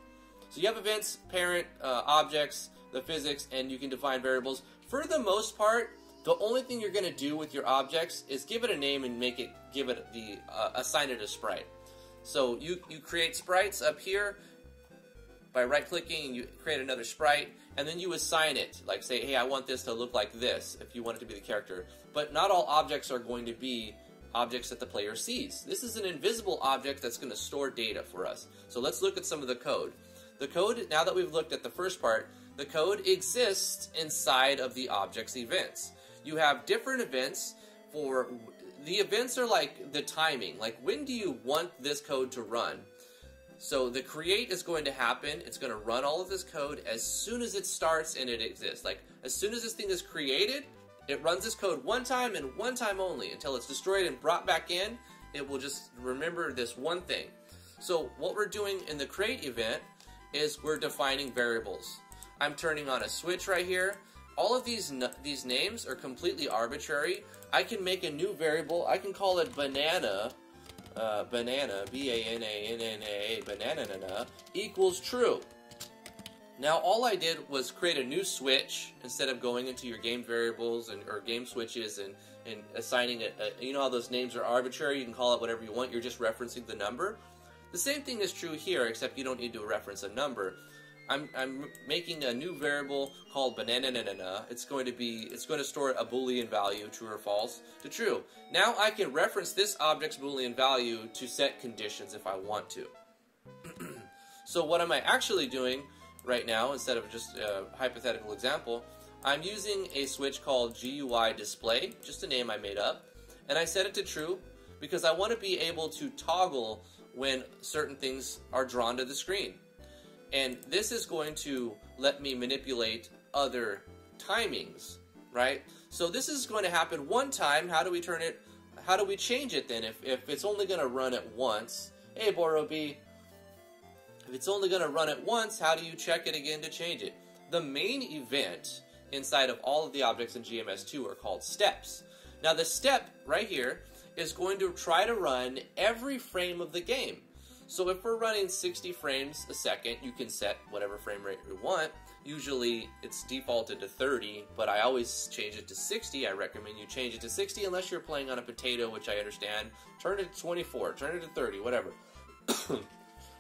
So you have events, parent, objects, the physics, and you can define variables. For the most part, the only thing you're going to do with your objects is give it a name and assign it a sprite. So you create sprites up here by right-clicking, and you create another sprite, and then you assign it. Like say, hey, I want this to look like this, if you want it to be the character. But not all objects are going to be objects that the player sees. This is an invisible object that's going to store data for us. So let's look at some of the code. The code, now that we've looked at the first part, the code exists inside of the object's events. You have different events for, the events are like the timing, like when do you want this code to run? So the create is going to happen, it's going to run all of this code as soon as it starts and it exists. Like as soon as this thing is created, it runs this code one time and one time only until it's destroyed and brought back in. It will just remember this one thing. So what we're doing in the create event is we're defining variables. I'm turning on a switch right here. All of these names are completely arbitrary. I can make a new variable. I can call it banana, banana, B-A-N-A-N-N-A, banana, equals true. Now all I did was create a new switch instead of going into your game variables or game switches and assigning it. You know how those names are arbitrary? You can call it whatever you want. You're just referencing the number. The same thing is true here, except you don't need to reference a number. I'm making a new variable called banana. It's going to store a Boolean value, true or false, to true. Now I can reference this object's Boolean value to set conditions if I want to. So what am I actually doing right now, instead of just a hypothetical example? I'm using a switch called GUI display, just a name I made up, and I set it to true because I want to be able to toggle when certain things are drawn to the screen. And this is going to let me manipulate other timings, right? So this is going to happen one time. How do we change it then? If it's only going to run it once, hey Borobi, if it's only going to run it once, how do you check it again to change it? The main event inside of all of the objects in GMS2 are called steps. Now the step right here is going to try to run every frame of the game. So if we're running 60 frames a second, you can set whatever frame rate you want. Usually it's defaulted to 30, but I always change it to 60. I recommend you change it to 60 unless you're playing on a potato, which I understand. Turn it to 24, turn it to 30, whatever.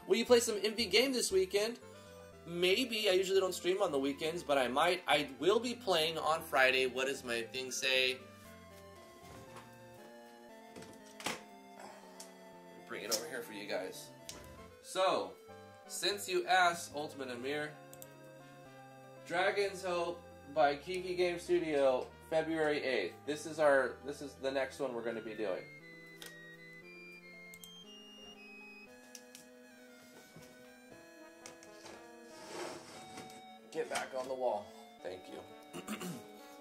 Will you play some MV game this weekend? Maybe. I usually don't stream on the weekends, but I might. I will be playing on Friday. What does my thing say? Bring it over here for you guys. So, since you asked, Ultimate Amir, Dragon's Hope by Kiki Game Studio, February 8th. This is the next one we're going to be doing. Get back on the wall. Thank you.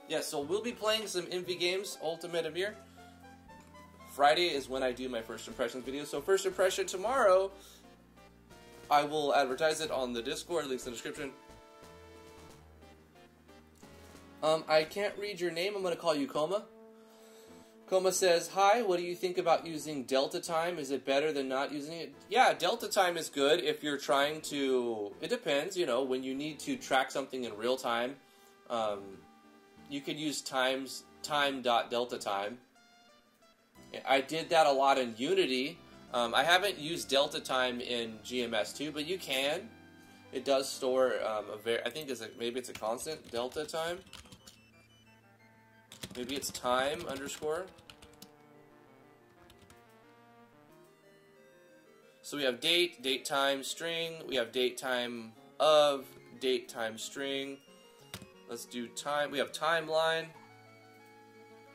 Yeah, so we'll be playing some MV games, Ultimate Amir. Friday is when I do my first impressions video, so first impression tomorrow, I will advertise it on the Discord, links in the description. I can't read your name, I'm going to call you Coma. Coma says, hi, what do you think about using Delta Time? Is it better than not using it? Yeah, Delta Time is good if you're trying to, it depends, you know, when you need to track something in real time, you could use time.delta time. I did that a lot in Unity. I haven't used Delta Time in GMS2, but you can. It does store I think maybe it's a constant Delta Time. Maybe it's time _. So we have date, date time, string. We have date time of, date time string. Let's do time. We have timeline.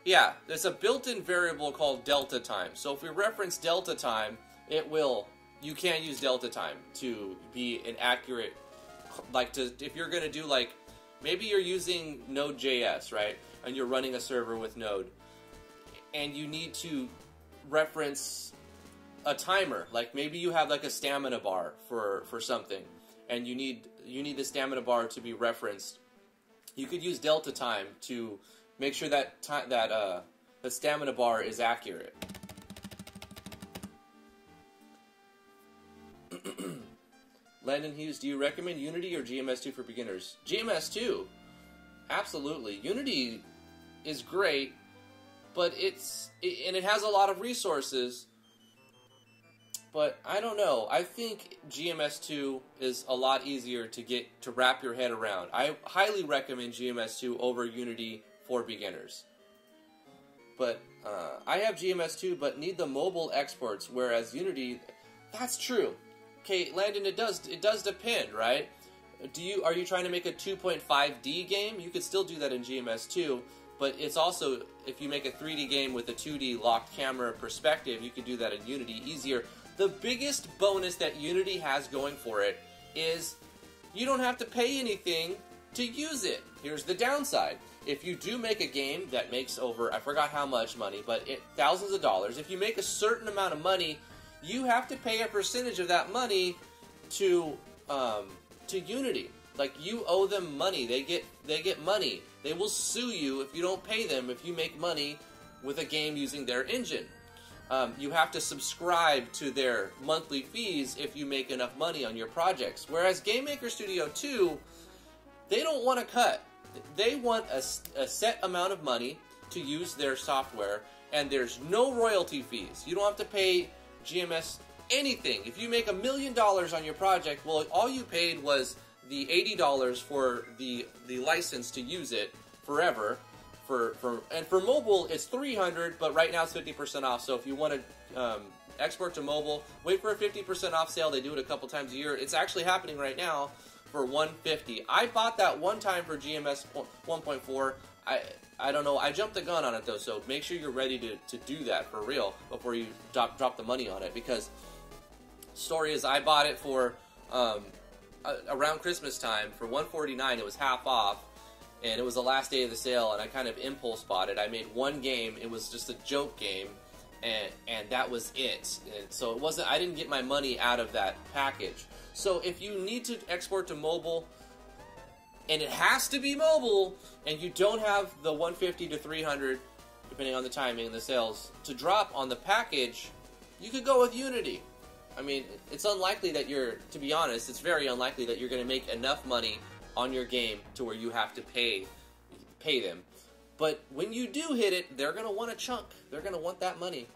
Yeah, there's a built-in variable called delta time. So if we reference delta time, it will. You can't use delta time to be an accurate, like if you're going to do like, maybe you're using Node.js, right? And you're running a server with Node. And you need to reference a timer. Like maybe you have like a stamina bar for something. And you need the stamina bar to be referenced. You could use delta time to make sure that the stamina bar is accurate. Landon Hughes, do you recommend Unity or GMS2 for beginners? GMS2, absolutely. Unity is great, but it has a lot of resources. But I don't know. I think GMS2 is a lot easier to wrap your head around. I highly recommend GMS2 over Unity for beginners. But I have GMS2, but need the mobile exports, whereas Unity, that's true. Okay, Landon, it does depend, right? Are you trying to make a 2.5D game? You could still do that in GMS2, but it's also, if you make a 3D game with a 2D locked camera perspective, you could do that in Unity easier. The biggest bonus that Unity has going for it is you don't have to pay anything to use it. Here's the downside. If you do make a game that makes over, I forgot how much money, but thousands of dollars, if you make a certain amount of money, you have to pay a percentage of that money to Unity. Like, you owe them money. They get money. They will sue you if you don't pay them if you make money with a game using their engine. You have to subscribe to their monthly fees if you make enough money on your projects. Whereas GameMaker Studio 2, they don't want to cut. They want a set amount of money to use their software, and there's no royalty fees. You don't have to pay GMS anything. If you make $1 million on your project, well, all you paid was the $80 for the license to use it forever. And for mobile, it's $300, but right now it's 50% off. So if you want to export to mobile, wait for a 50% off sale. They do it a couple times a year. It's actually happening right now for $150. I bought that one time for GMS 1.4. I don't know. I jumped the gun on it, though, so make sure you're ready to do that for real before you drop the money on it. Because story is, I bought it for around Christmas time for $149. It was half off, and it was the last day of the sale, and I kind of impulse bought it. I made one game. It was just a joke game, and that was it. And so it wasn't. I didn't get my money out of that package. So if you need to export to mobile, and it has to be mobile, and you don't have the 150 to 300, depending on the timing and the sales, to drop on the package, you could go with Unity. I mean, it's unlikely that to be honest, it's very unlikely that you're going to make enough money on your game to where you have to pay them. But when you do hit it, they're going to want a chunk. They're going to want that money.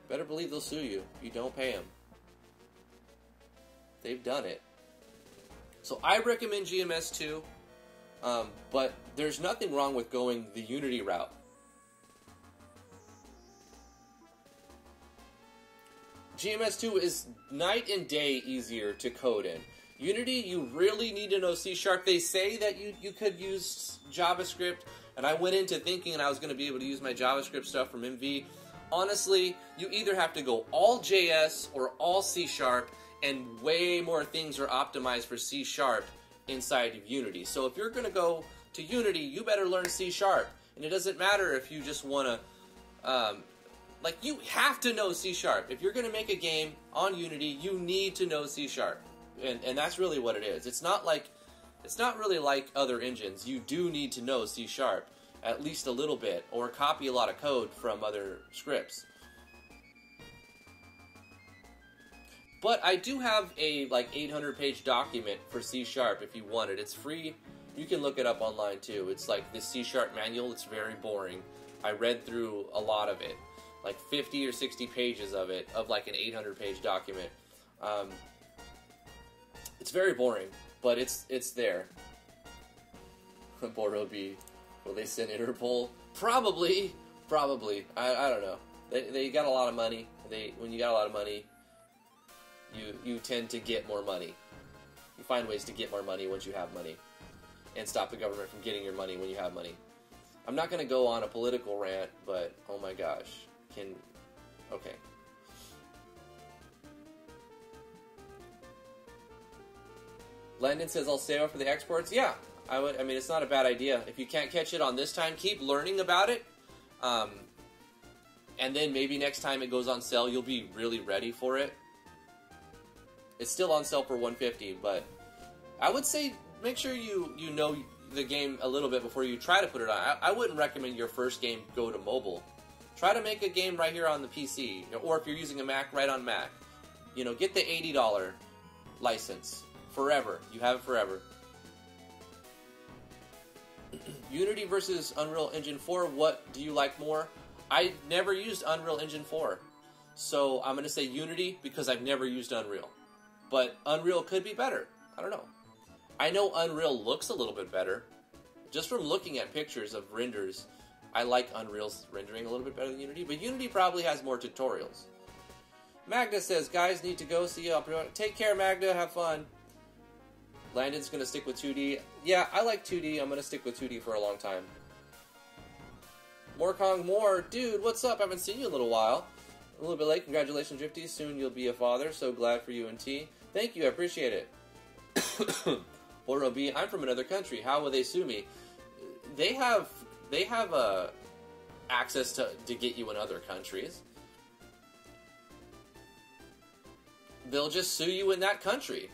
Better believe they'll sue you if you don't pay them. They've done it. So I recommend GMS2, but there's nothing wrong with going the Unity route. GMS2 is night and day easier to code in. Unity, you really need to know C#. They say that you could use JavaScript, and I went into thinking I was going to be able to use my JavaScript stuff from MV. Honestly, you either have to go all JS or all C#, and way more things are optimized for C# inside of Unity. So if you're going to go to Unity, you better learn C#. And it doesn't matter if you just want to, you have to know C#. If you're going to make a game on Unity, you need to know C#. And that's really what it is. It's not really like other engines. You do need to know C#, at least a little bit, or copy a lot of code from other scripts. But I do have a 800-page document for C# if you want it. It's free. You can look it up online too. It's like the C# manual. It's very boring. I read through a lot of it, like 50 or 60 pages of it, of like an 800-page document. It's very boring, but it's there. Borobi, will they send Interpol? Probably. I don't know. They got a lot of money. When you got a lot of money, you tend to get more money. You find ways to get more money once you have money, and stop the government from getting your money when you have money. I'm not going to go on a political rant, but oh my gosh, okay. Landon says, I'll stay out for the exports. Yeah, I would. I mean, it's not a bad idea. If you can't catch it on this time, keep learning about it. And then maybe next time it goes on sale, you'll be really ready for it. It's still on sale for $150, but I would say make sure you know the game a little bit before you try to put it on. I wouldn't recommend your first game go to mobile. Try to make a game right here on the PC, or if you're using a Mac, right on Mac. You know, get the $80 license. Forever. You have it forever. Unity versus Unreal Engine 4, what do you like more? I never used Unreal Engine 4. So I'm going to say Unity because I've never used Unreal. But Unreal could be better. I don't know. I know Unreal looks a little bit better. Just from looking at pictures of renders, I like Unreal's rendering a little bit better than Unity. But Unity probably has more tutorials. Magda says, guys, need to go. See you. Take care, Magda. Have fun. Landon's going to stick with 2D. Yeah, I like 2D. I'm going to stick with 2D for a long time. Morekong Moore. Dude, what's up? I haven't seen you in a little while. A little bit late. Congratulations, Drifty. Soon you'll be a father. So glad for you and T. Thank you. I appreciate it. Boro B. I'm from another country. How will they sue me? They have access to get you in other countries. They'll just sue you in that country.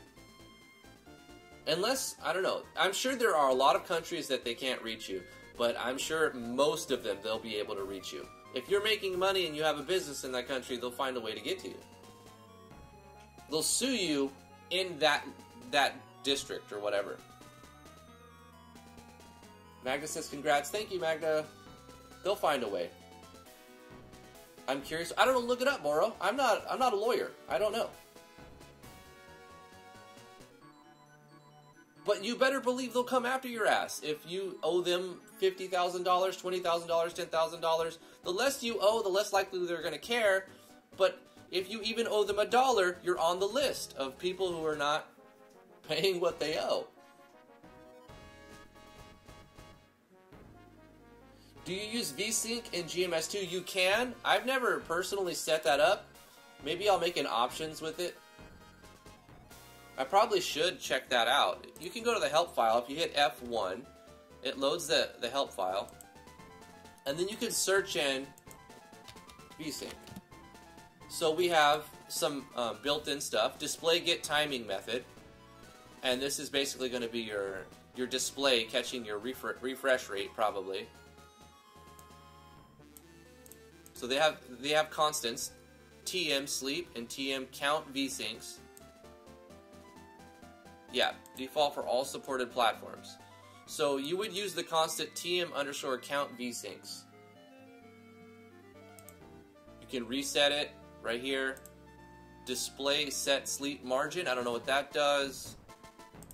Unless, I don't know, I'm sure there are a lot of countries that they can't reach you, but I'm sure most of them they'll be able to reach you. If you're making money and you have a business in that country, they'll find a way to get to you. They'll sue you in that district or whatever. Magda says congrats. Thank you, Magda. They'll find a way. I'm curious. I don't know, look it up, Moro. I'm not a lawyer. I don't know. But you better believe they'll come after your ass. If you owe them $50,000, $20,000, $10,000, the less you owe, the less likely they're going to care. But if you even owe them $1, you're on the list of people who are not paying what they owe. Do you use VSync in GMS2? You can. I've never personally set that up. Maybe I'll make an options with it. I probably should check that out. You can go to the help file. If you hit F1, it loads the help file. And then you can search in VSync. So we have some built-in stuff. Display get timing method. And this is basically going to be your display catching your refresh rate, probably. So they have constants, TM sleep and TM count VSyncs. Yeah, default for all supported platforms. So you would use the constant TM_count VSyncs. You can reset it right here. Display set sleep margin. I don't know what that does.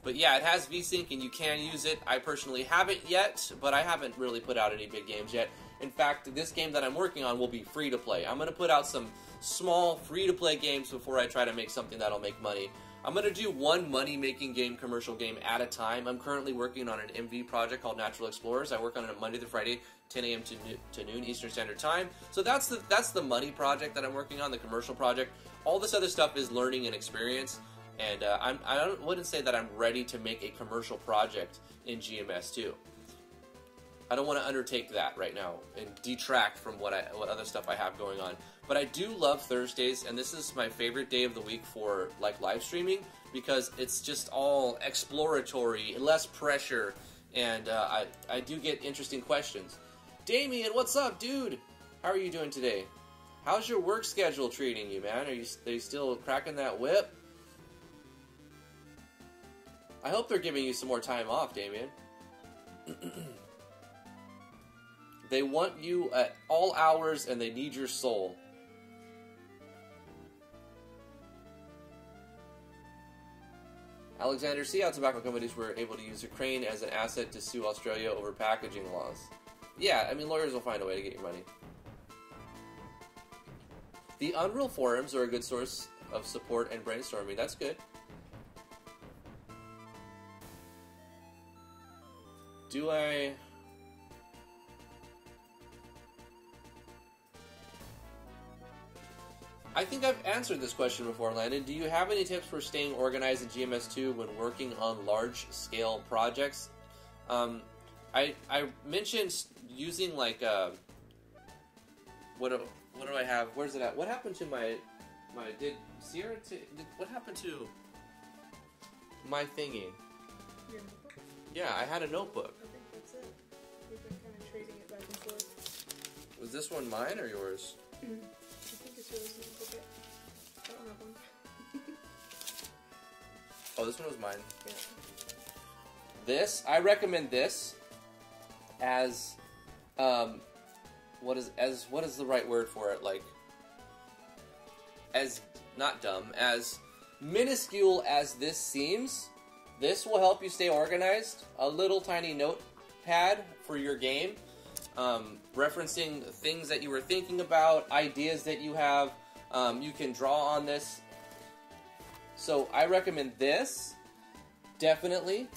But yeah, it has VSync and you can use it. I personally haven't yet, but I haven't really put out any big games yet. In fact, this game that I'm working on will be free to play. I'm going to put out some small free to play games before I try to make something that'll make money. I'm going to do one money-making game, commercial game at a time. I'm currently working on an MV project called Natural Explorers. I work on it Monday through Friday, 10 a.m. to noon Eastern Standard Time. So that's the money project that I'm working on, the commercial project. All this other stuff is learning and experience. And I wouldn't say that I'm ready to make a commercial project in GMS2. I don't want to undertake that right now and detract from what other stuff I have going on. But I do love Thursdays, and this is my favorite day of the week for like live streaming because it's just all exploratory, less pressure, and I do get interesting questions. Damian, what's up, dude? How are you doing today? How's your work schedule treating you, man? Are you still cracking that whip? I hope they're giving you some more time off, Damian. They want you at all hours, and they need your soul. Alexander, see how tobacco companies were able to use Ukraine as an asset to sue Australia over packaging laws. Yeah, I mean, lawyers will find a way to get your money. The Unreal forums are a good source of support and brainstorming. That's good. Do I think I've answered this question before, Landon. Do you have any tips for staying organized in GMS2 when working on large-scale projects? I mentioned using like what do I have? Where's it at? What happened to my what happened to my thingy? Your notebook? Yeah, I had a notebook. I think that's it. We've been kind of trading it back and forth. Was this one mine or yours? I think it's yours. Okay. I don't have one. Oh, this one was mine. Yeah. I recommend this as what is the right word for it? Like, as not dumb, as minuscule as this seems, this will help you stay organized. A little tiny notepad for your game, referencing things that you were thinking about, ideas that you have. You can draw on this. So I recommend this, definitely.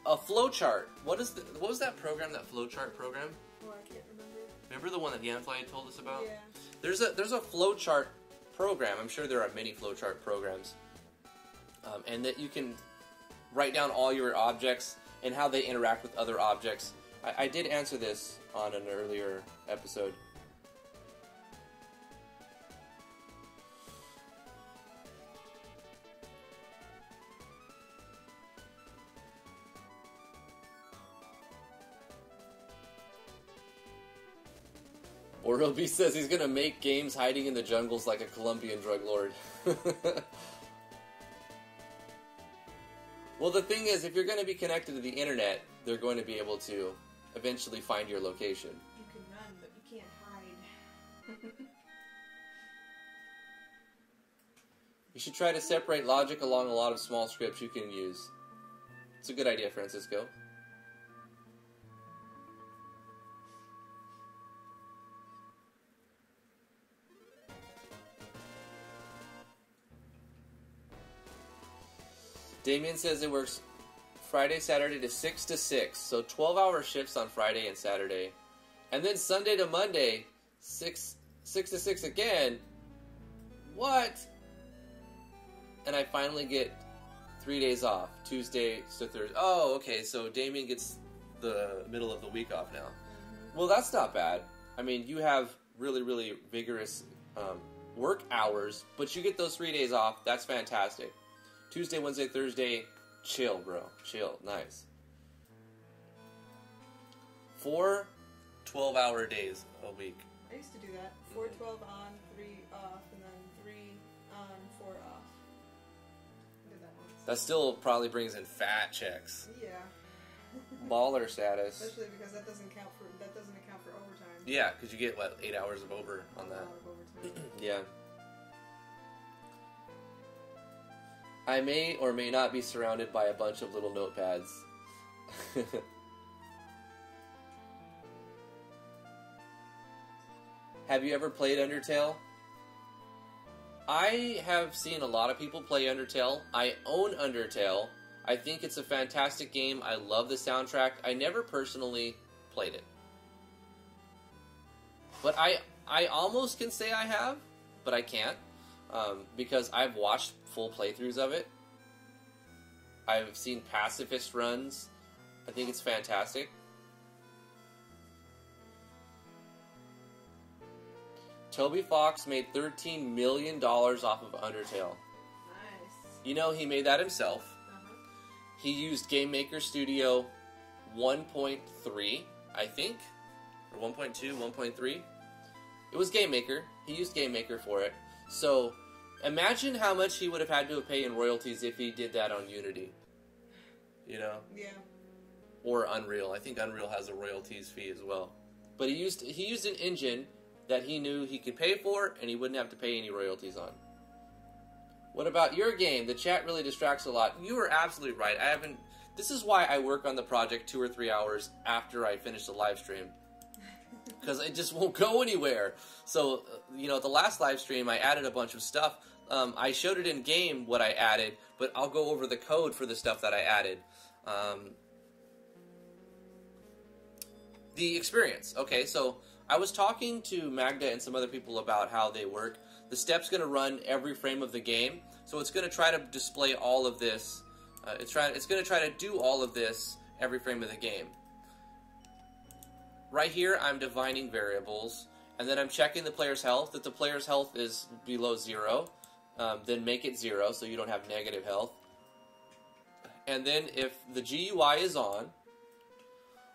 A flowchart. What was that program? That flowchart program? Oh, I can't remember. Remember the one that Yanfly told us about? Yeah. There's a flowchart program. I'm sure there are many flowchart programs, and that you can write down all your objects and how they interact with other objects. I did answer this on an earlier episode. Orobi says he's gonna make games hiding in the jungles like a Colombian drug lord. Well, the thing is, if you're going to be connected to the internet, they're going to be able to eventually find your location. You can run, but you can't hide. You should try to separate logic along a lot of small scripts you can use. It's a good idea, Francisco. Damian says it works Friday, Saturday to 6 to 6. So 12-hour shifts on Friday and Saturday. And then Sunday to Monday, 6 to 6 again. What? And I finally get 3 days off. Tuesday to Thursday. Oh, okay. So Damian gets the middle of the week off now. Well, that's not bad. I mean, you have really, really vigorous work hours, but you get those 3 days off. That's fantastic. Tuesday, Wednesday, Thursday, chill, bro. Chill. Nice. 4 12-hour days a week. I used to do that. 4 12 on, 3 off, and then 3 on, 4 off. I did that once. That still probably brings in fat checks. Yeah. Baller status. Especially because that doesn't account for overtime. Yeah, because you get, what, 8 hours of over on that. A lot of overtime. Yeah. I may or may not be surrounded by a bunch of little notepads. Have you ever played Undertale? I have seen a lot of people play Undertale. I own Undertale. I think it's a fantastic game. I love the soundtrack. I never personally played it. But I almost can say I have, but I can't. Because I've watched full playthroughs of it. I've seen pacifist runs. I think it's fantastic. Toby Fox made $13 million off of Undertale. Nice. You know, he made that himself. He used GameMaker Studio 1.3, I think. Or 1.2, 1.3. It was GameMaker. He used GameMaker for it. So, imagine how much he would have had to pay in royalties if he did that on Unity. You know? Yeah. Or Unreal. I think Unreal has a royalties fee as well. But he used an engine that he knew he could pay for, and he wouldn't have to pay any royalties on. What about your game? The chat really distracts a lot. You are absolutely right. This is why I work on the project 2 or 3 hours after I finish the live stream. because it just won't go anywhere. So, you know, the last live stream, I added a bunch of stuff. I showed it in game what I added, but I'll go over the code for the stuff that I added. The experience. Okay, so I was talking to Magda and some other people about how they work. The step's going to run every frame of the game, so it's going to try to display all of this. It's going to try to do all of this every frame of the game. Right here, I'm defining variables, and then I'm checking the player's health. If the player's health is below 0, then make it 0 so you don't have negative health. And then if the GUI is on,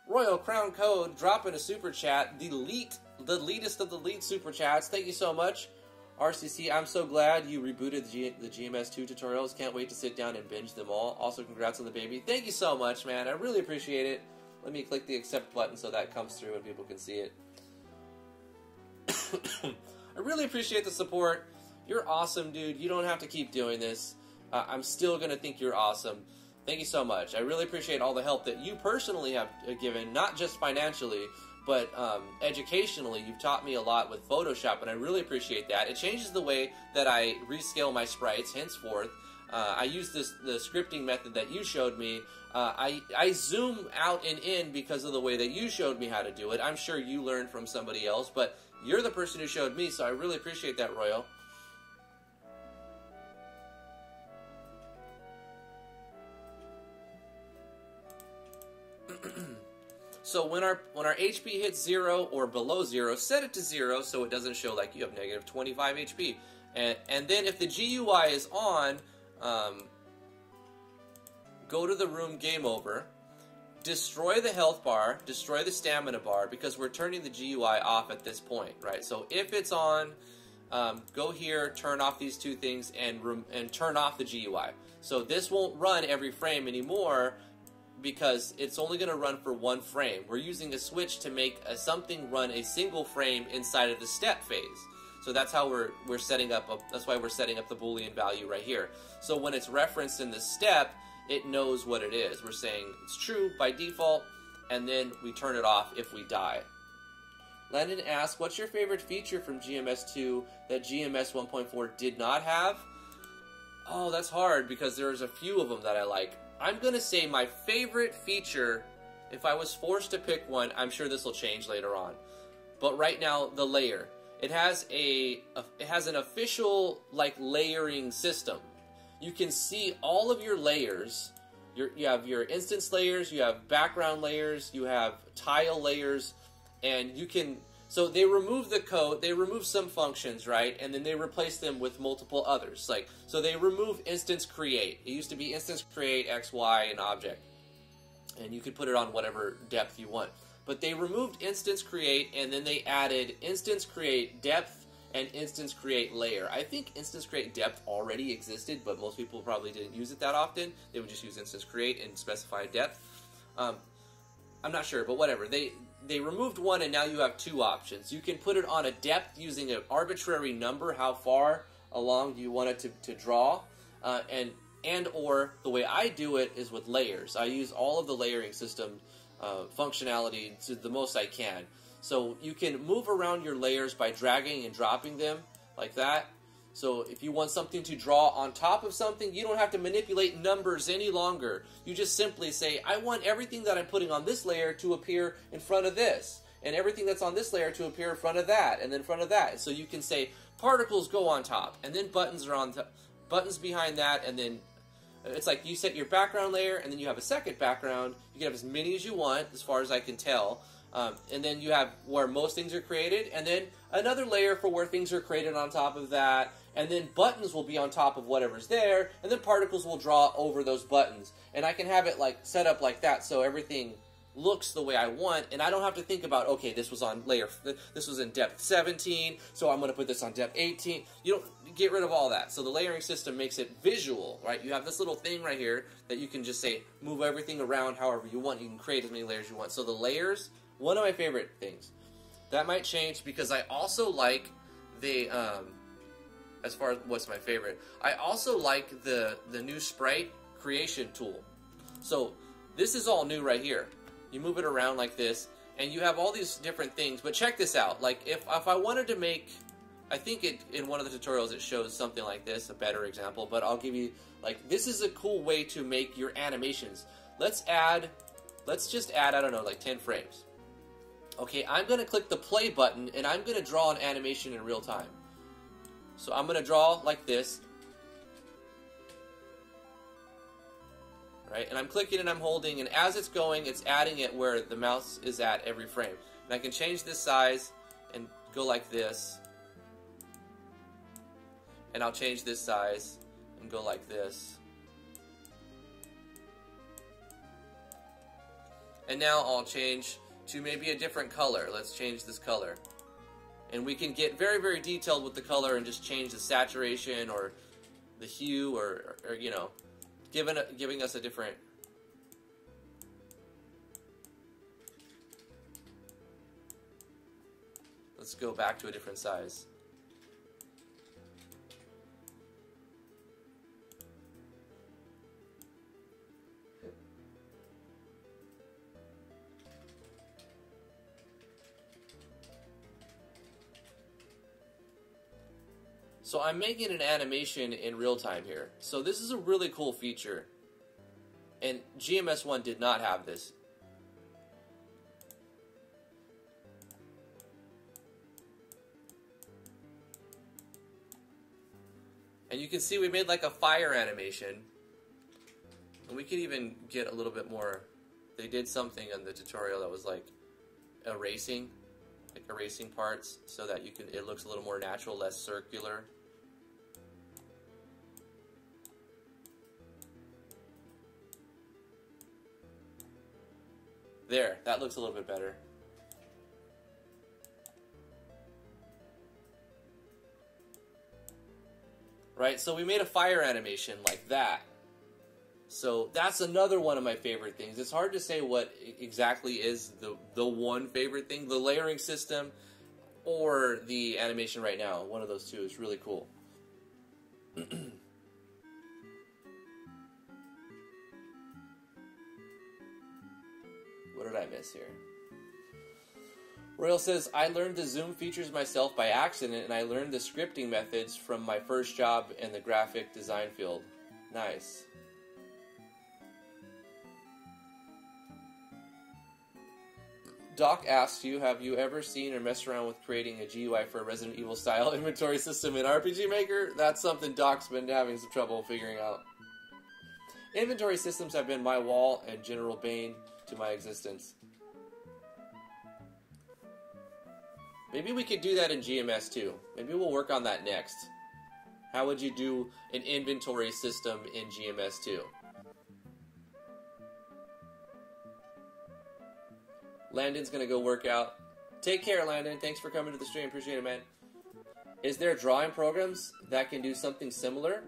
Royal Crown Code, drop in a super chat, the leadest of the lead super chats. Thank you so much. RCC, I'm so glad you rebooted the GMS2 tutorials. Can't wait to sit down and binge them all. Also, congrats on the baby. Thank you so much, man. I really appreciate it. Let me click the accept button so that comes through and people can see it. I really appreciate the support. You're awesome, dude. You don't have to keep doing this. I'm still going to think you're awesome. Thank you so much. I really appreciate all the help that you personally have given, not just financially, but educationally. You've taught me a lot with Photoshop, and I really appreciate that. It changes the way that I rescale my sprites henceforth. I use the scripting method that you showed me. I zoom out and in because of the way that you showed me how to do it. I'm sure you learned from somebody else, but you're the person who showed me, so I really appreciate that, Royal. So when our HP hits 0 or below 0, set it to 0 so it doesn't show like you have negative 25 HP. And then if the GUI is on, go to the room game over, destroy the health bar, destroy the stamina bar, because we're turning the GUI off at this point, right? So if it's on, go here, turn off these two things, and turn off the GUI. So this won't run every frame anymore, because it's only going to run for one frame. We're using a switch to make something run a single frame inside of the step phase. So that's how we're setting up. That's why we're setting up the Boolean value right here. So when it's referenced in the step, it knows what it is. We're saying it's true by default, and then we turn it off if we die. Landon asks, what's your favorite feature from GMS2 that GMS 1.4 did not have? Oh, that's hard because there's a few of them that I like. I'm going to say my favorite feature, if I was forced to pick one, I'm sure this will change later on. But right now, the layer. It has an official like layering system. You can see all of your layers. You have your instance layers, you have background layers, you have tile layers, and you can... So they remove the code, they remove some functions, right? And then they replace them with multiple others. So they remove instance create. It used to be instance create X, Y, and object. And you could put it on whatever depth you want. But they removed instance create, and then they added instance create depth and instance create layer. I think instance create depth already existed, but most people probably didn't use it that often. They would just use instance create and specify depth. I'm not sure, but whatever. They removed one, and now you have two options. You can put it on a depth using an arbitrary number, how far along you want it to draw, and or the way I do it is with layers. I use all of the layering system functionality to the most I can. So you can move around your layers by dragging and dropping them like that. So if you want something to draw on top of something, you don't have to manipulate numbers any longer. You just simply say, I want everything that I'm putting on this layer to appear in front of this, and everything that's on this layer to appear in front of that, and then in front of that. So you can say, particles go on top, and then buttons are on top, buttons behind that, and then it's like you set your background layer, and then you have a second background. You can have as many as you want, as far as I can tell. And then you have where most things are created, and then another layer for where things are created on top of that, and then buttons will be on top of whatever's there, and then particles will draw over those buttons. And I can have it like set up like that so everything looks the way I want, and I don't have to think about, okay, this was on layer, this was in depth 17, so I'm going to put this on depth 18. You don't get rid of all that. So the layering system makes it visual, right? You have this little thing right here that you can just say, move everything around however you want. You can create as many layers you want. So the layers, one of my favorite things. That might change because I also like the, as far as what's my favorite, I also like the new sprite creation tool. So this is all new right here. You move it around like this, And you have all these different things, but check this out. Like, if I wanted to make, I think in one of the tutorials it shows something like this, a better example, but I'll give you, like, this is a cool way to make your animations. Let's just add, I don't know, like 10 frames. Okay, I'm going to click the play button, and I'm going to draw an animation in real time. So I'm going to draw like this. Right, and I'm clicking and I'm holding, and as it's going, it's adding it where the mouse is at every frame. And I can change this size and go like this. And I'll change this size and go like this. And now I'll change to maybe a different color. Let's change this color. And we can get very, very detailed with the color and just change the saturation or the hue or you know, giving us a different. Let's go back to a different size. So I'm making an animation in real time here. So this is a really cool feature. And GMS1 did not have this. And you can see we made like a fire animation. And we could even get a little bit more. They did something in the tutorial that was like erasing parts so that you can, it looks a little more natural, less circular. There, that looks a little bit better. Right, so we made a fire animation like that. So that's another one of my favorite things. It's hard to say what exactly is the one favorite thing. The layering system or the animation right now. One of those two is really cool. What did I miss here? Royal says, I learned the zoom features myself by accident, and I learned the scripting methods from my first job in the graphic design field. Nice. Doc asks you, have you ever seen or messed around with creating a GUI for a Resident Evil style inventory system in RPG Maker? That's something Doc's been having some trouble figuring out. Inventory systems have been my wall and general bane to my existence. Maybe we could do that in GMS2. Maybe we'll work on that next. How would you do an inventory system in GMS2? Landon's gonna go work out. Take care, Landon. Thanks for coming to the stream. Appreciate it, man. Is there drawing programs that can do something similar?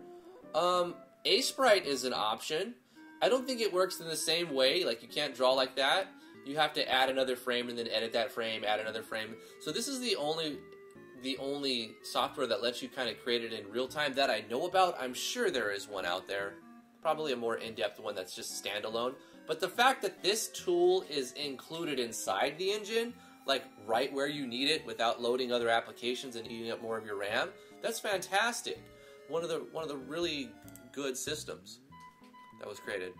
A-Sprite is an option. I don't think it works in the same way. Like, you can't draw like that. You have to add another frame and then edit that frame, add another frame. So this is the only software that lets you kind of create it in real time that I know about. I'm sure there is one out there. Probably a more in-depth one that's just standalone. But the fact that this tool is included inside the engine, like right where you need it without loading other applications and eating up more of your RAM, that's fantastic. One of the really good systems that was created.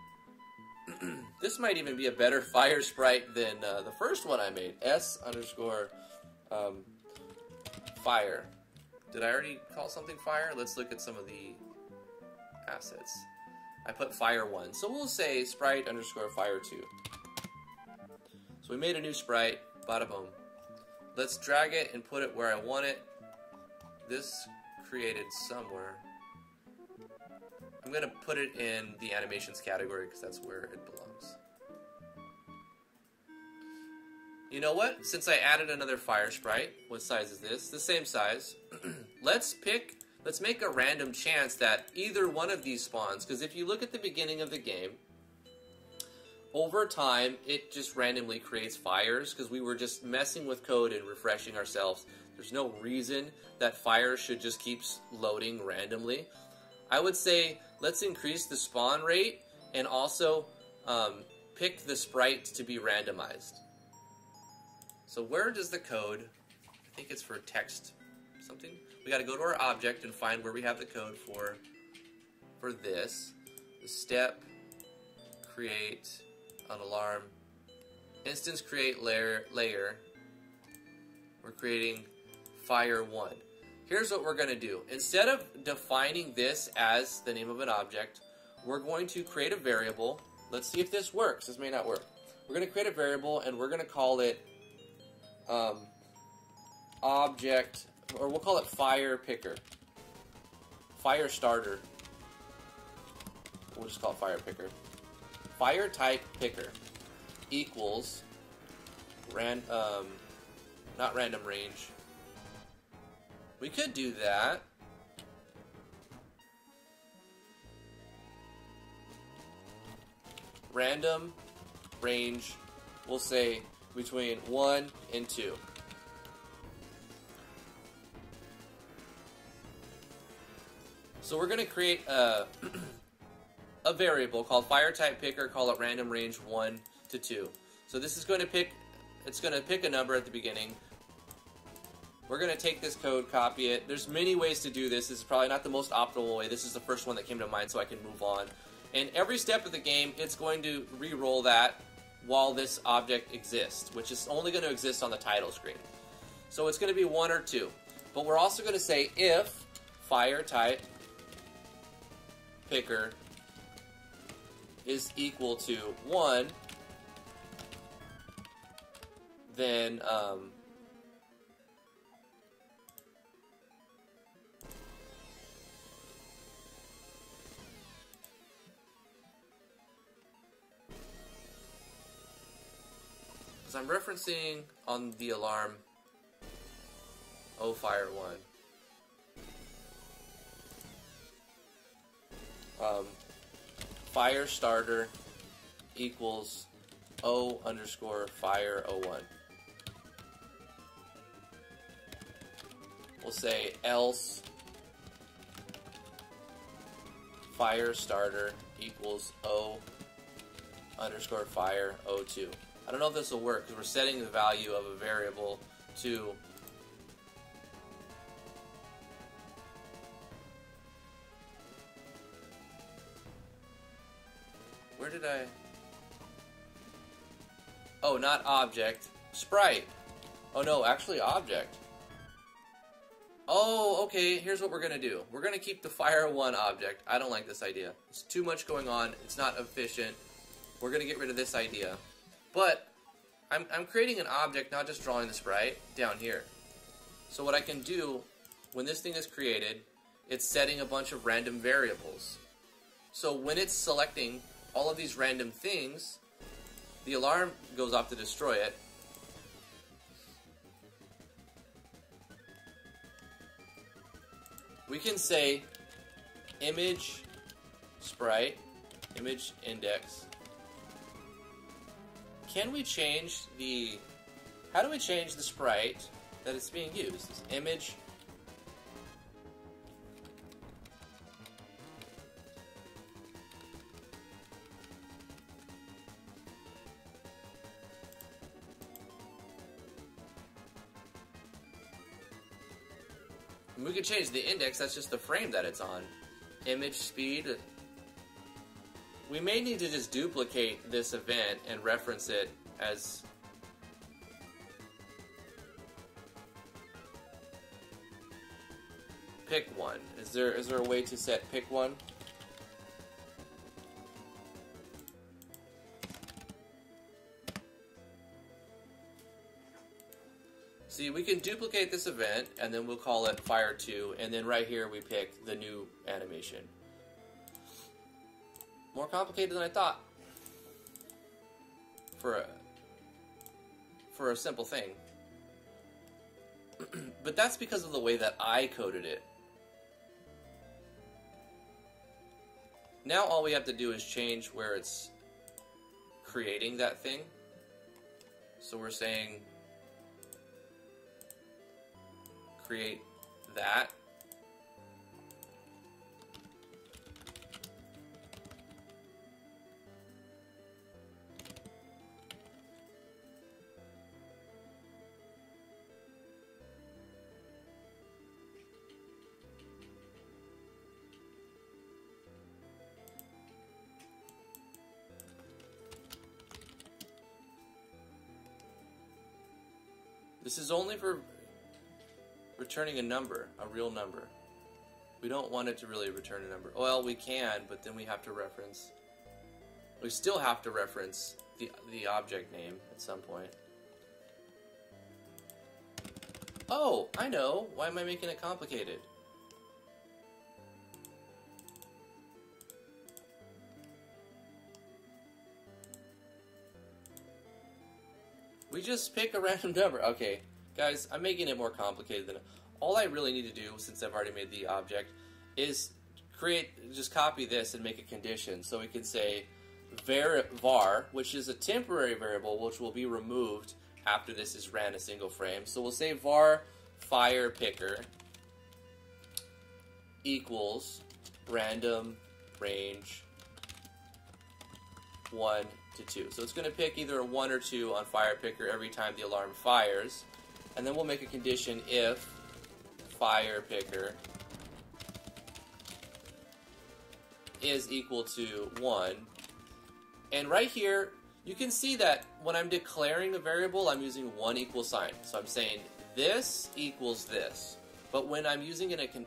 This might even be a better fire sprite than the first one I made. S_fire. Did I already call something fire? Let's look at some of the assets. I put fire 1. So we'll say sprite_fire 2. So we made a new sprite. Bada boom. Let's drag it and put it where I want it. This created somewhere. I'm going to put it in the animations category because that's where it belongs. You know what? Since I added another fire sprite, what size is this? The same size. Let's make a random chance that either one of these spawns, because if you look at the beginning of the game, over time, it just randomly creates fires because we were just messing with code and refreshing ourselves. There's no reason that fires should just keep loading randomly. I would say let's increase the spawn rate and also pick the sprite to be randomized. So where does the code, I think it's for text something. We got to go to our object and find where we have the code for this. The step, create an alarm, instance create layer. We're creating fire 1. Here's what we're going to do. Instead of defining this as the name of an object, we're going to create a variable. Let's see if this works. This may not work. We're going to create a variable and we're going to call it object, or we'll call it fire picker. Fire starter. We'll just call it fire picker. Fire type picker equals not random range. We could do that. Random range, we'll say between 1 and 2. So we're going to create a variable called fire type picker, call it random range 1 to 2. So this is going to pick, it's going to pick a number at the beginning. We're going to take this code, copy it. There's many ways to do this. This is probably not the most optimal way. This is the first one that came to mind so I can move on. And every step of the game, it's going to re-roll that while this object exists, which is only going to exist on the title screen. So it's going to be 1 or 2. But we're also going to say if fire type picker is equal to 1, then because I'm referencing on the alarm, oh, fire 1. Fire starter equals O underscore fire 01. We'll say else fire starter equals O underscore fire 02. I don't know if this will work because we're setting the value of a variable to where did I? Oh, not object, sprite. Oh no, actually object. Oh, okay, here's what we're going to do. We're going to keep the fire 1 object. I don't like this idea. It's too much going on. It's not efficient. We're going to get rid of this idea. But I'm creating an object, not just drawing the sprite, down here. So what I can do, when this thing is created, it's setting a bunch of random variables. So when it's selecting all of these random things, the alarm goes off to destroy it. We can say image sprite, image index. Can we change the, how do we change the sprite that it's being used? This image we can change the index, that's just the frame that it's on. Image speed. We may need to just duplicate this event and reference it as pick 1. Is there a way to set pick 1? See, we can duplicate this event, and then we'll call it fire 2, and then right here we pick the new animation. More complicated than I thought for a simple thing. But that's because of the way that I coded it. Now all we have to do is change where it's creating that thing. So we're saying create that. This is only for returning a number, a real number. We don't want it to really return a number. Well, we can, but then we have to reference... We still have to reference the object name at some point. Oh, I know. Why am I making it complicated? We just pick a random number. Okay, guys, I'm making it more complicated than... All I really need to do, since I've already made the object, is just copy this and make a condition. So we can say var, which is a temporary variable, which will be removed after this is ran a single frame. So we'll say var fire picker equals random range 1 to 2. So it's going to pick either a 1 or 2 on fire picker every time the alarm fires. And then we'll make a condition if fire picker is equal to 1. And right here, you can see that when I'm declaring a variable, I'm using one equal sign. So I'm saying this equals this. But when I'm using it in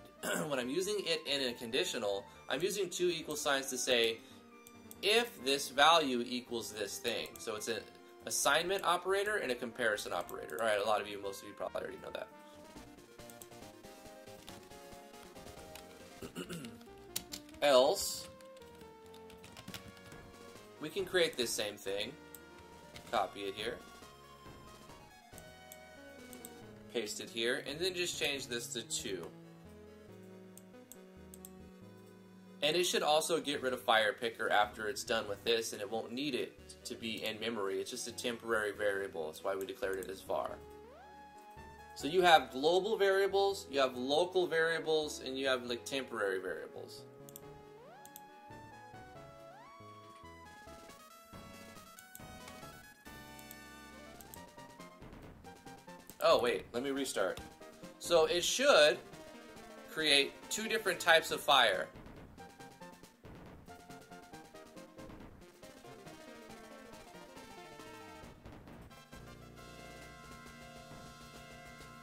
a conditional, I'm using two equal signs to say if this value equals this thing. So it's an assignment operator and a comparison operator. All right, most of you probably already know that. Else, we can create this same thing, copy it here, paste it here, and then just change this to 2. And it should also get rid of fire picker after it's done with this, and it won't need it to be in memory. It's just a temporary variable. That's why we declared it as var. So you have global variables, you have local variables, and you have like temporary variables. Oh wait, let me restart. So it should create two different types of fire.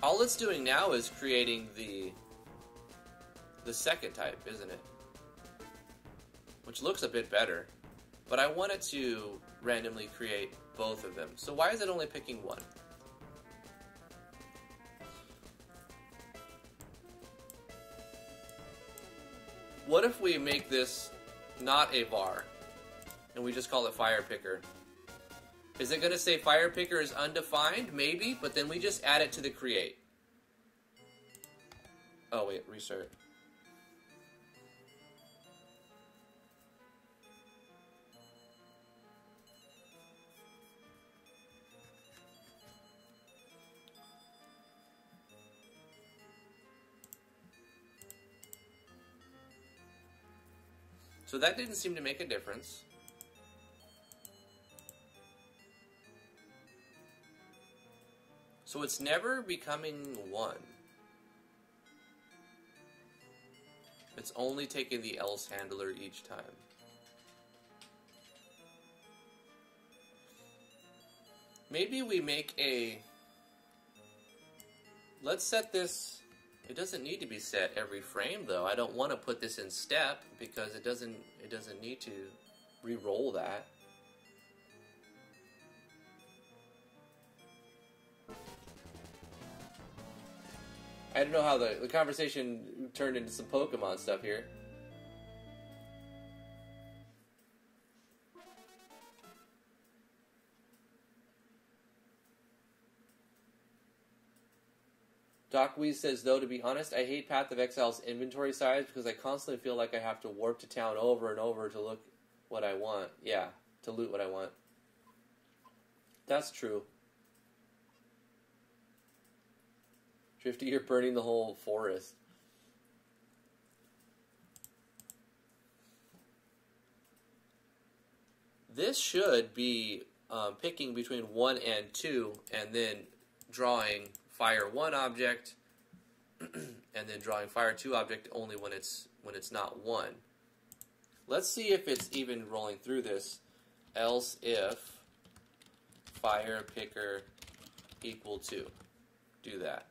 All it's doing now is creating the second type, isn't it? Which looks a bit better. But I want it to randomly create both of them. So why is it only picking one? What if we make this not a var, and we just call it fire picker? Is it going to say fire picker is undefined? Maybe, but then we just add it to the create. Oh wait, restart. So that didn't seem to make a difference. So it's never becoming 1. It's only taking the else handler each time. Maybe we make a... Let's set this... It doesn't need to be set every frame, though. I don't want to put this in step because it doesn't need to re-roll that. I don't know how the conversation turned into some Pokemon stuff here. Doc Weeze says, though, to be honest, I hate Path of Exile's inventory size because I constantly feel like I have to warp to town over and over to look what I want. Yeah, to loot what I want. That's true. Drifty, you're burning the whole forest. This should be picking between 1 and 2 and then drawing fire 1 object and then drawing fire 2 object only when it's not 1. Let's see if it's even rolling through this. Else if fire picker equal 2. do that.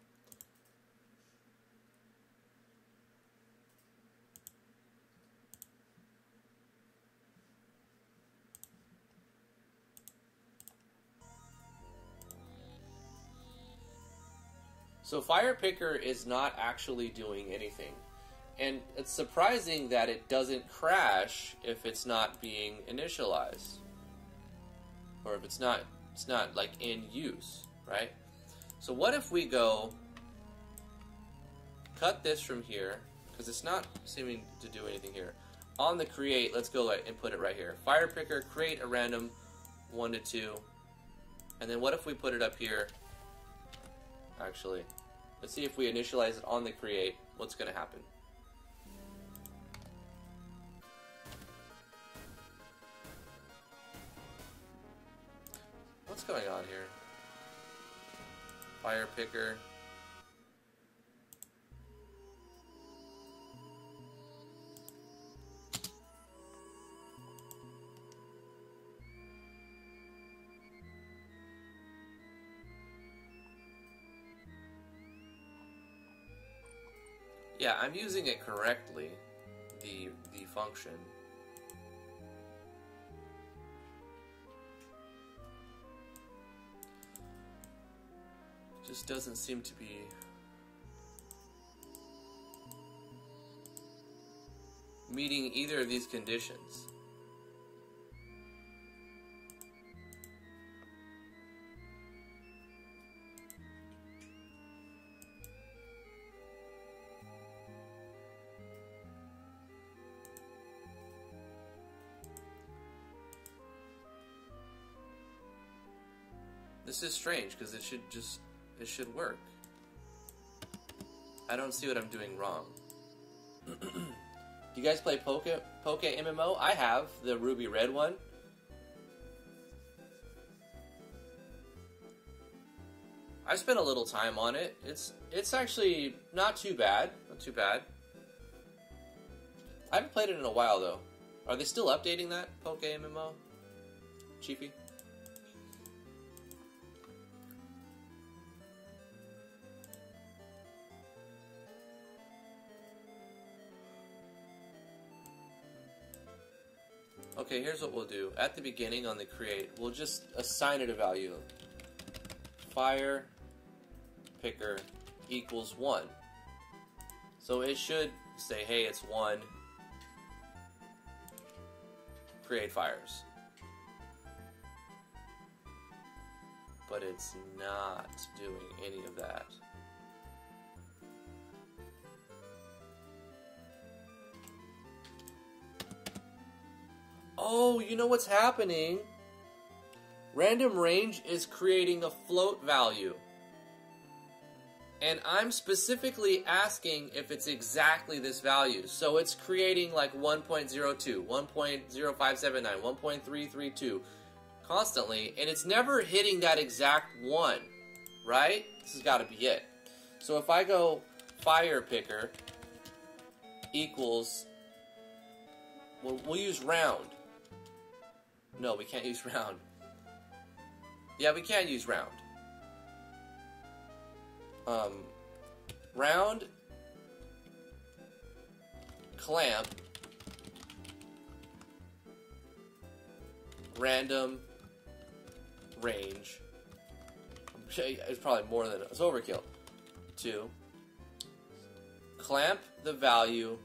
So Fire Picker is not actually doing anything. And it's surprising that it doesn't crash if it's not being initialized. Or if it's not like in use, right? So what if we go cut this from here, because it's not seeming to do anything here. On the create, let's go and put it right here. Fire Picker, create a random 1 to 2. And then what if we put it up here? Actually, let's see if we initialize it on the create, what's going to happen. What's going on here? Fire Picker. Yeah, I'm using it correctly, the function. Just doesn't seem to be meeting either of these conditions. This is strange because it should work. I don't see what I'm doing wrong. Do you guys play Poke MMO? I have the Ruby Red one. I spent a little time on it. It's actually not too bad. Not too bad. I haven't played it in a while though. Are they still updating that Poke MMO? Chiefy? Okay, here's what we'll do. At the beginning on the create, we'll just assign it a value. Fire Picker equals 1. So it should say, hey, it's 1. Create fires. But it's not doing any of that. Oh, you know what's happening? Random range is creating a float value. And I'm specifically asking if it's exactly this value. So it's creating like 1.02, 1.0579, 1.332 constantly. And it's never hitting that exact one, right? This has got to be it. So if I go Fire Picker equals, we'll use round. No, we can't use round. Yeah, we can use round. Round, clamp, random, range. It's probably more than it's overkill. 2. Clamp the value.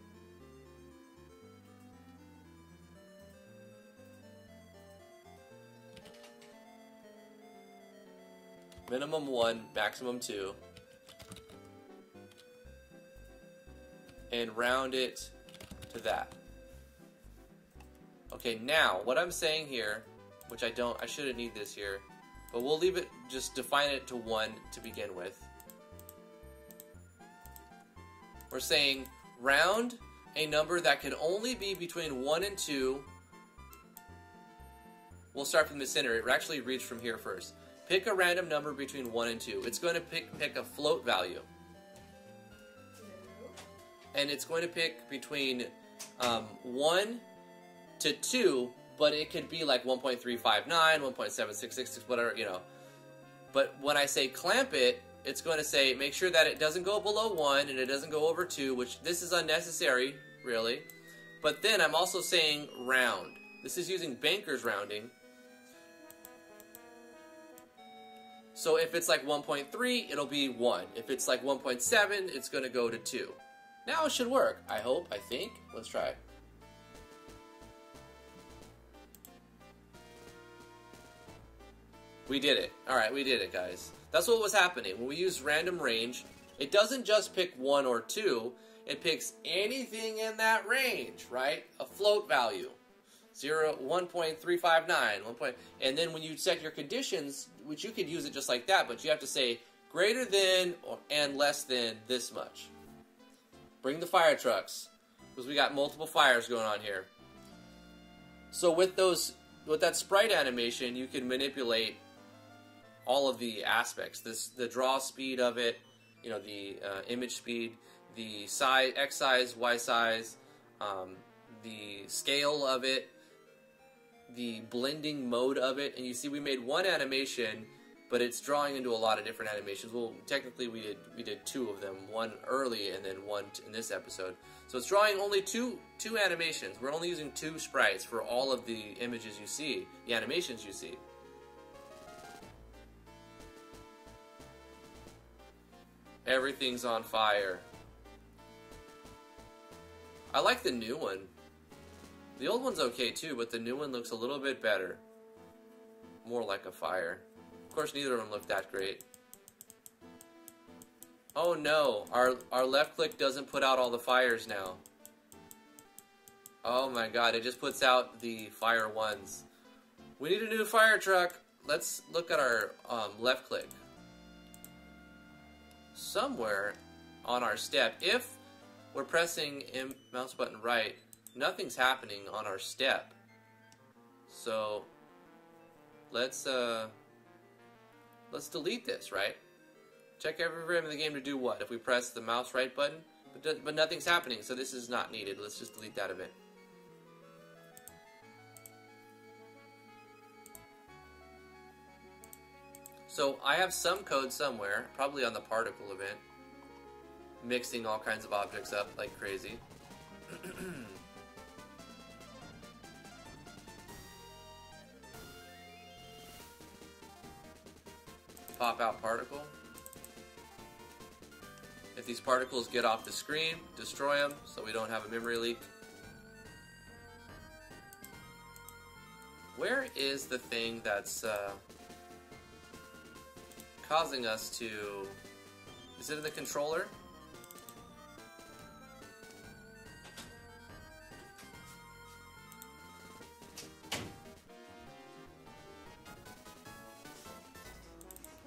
Minimum 1, maximum 2. And round it to that. Okay, now, what I'm saying here, which I shouldn't need this here, but we'll leave it, just define it to 1 to begin with. We're saying round a number that can only be between 1 and 2. We'll start from the center. It actually reads from here first. Pick a random number between 1 and 2. It's going to pick a float value. And it's going to pick between 1 to 2, but it could be like 1.359, 1.7666, whatever, you know. But when I say clamp it, it's going to say, make sure that it doesn't go below 1 and it doesn't go over 2, which this is unnecessary, really. But then I'm also saying round. This is using banker's rounding. So if it's like 1.3, it'll be 1. If it's like 1.7, it's going to go to 2. Now it should work, I hope, I think. Let's try it. We did it. Alright, we did it, guys. That's what was happening. When we use random range, it doesn't just pick 1 or 2, it picks anything in that range, right? A float value. 1.359, and then when you set your conditions, which you could use it just like that, but you have to say greater than and less than this much. Bring the fire trucks, because we got multiple fires going on here. So with that sprite animation, you can manipulate all of the aspects. The draw speed of it, you know, the image speed, the size, X size, Y size, the scale of it, the blending mode of it, and you see we made one animation, but it's drawing into a lot of different animations. Well, technically we did 2 of them, one early and then one in this episode. So it's drawing only two animations. We're only using 2 sprites for all of the images you see, the animations you see. Everything's on fire. I like the new one. The old one's okay too, but the new one looks a little bit better. More like a fire. Of course, neither of them look that great. Oh no, our left click doesn't put out all the fires now. Oh my god, it just puts out the fire ones. We need a new fire truck. Let's look at our left click. Somewhere on our step, if we're pressing mouse button right, nothing's happening on our step. So let's delete this, right? Check every frame of the game to do what? If we press the mouse right button, but nothing's happening, so this is not needed. Let's just delete that event. So I have some code somewhere, probably on the particle event, mixing all kinds of objects up like crazy. Pop out particle. If these particles get off the screen, destroy them so we don't have a memory leak. Where is the thing that's causing us to... Is it in the controller?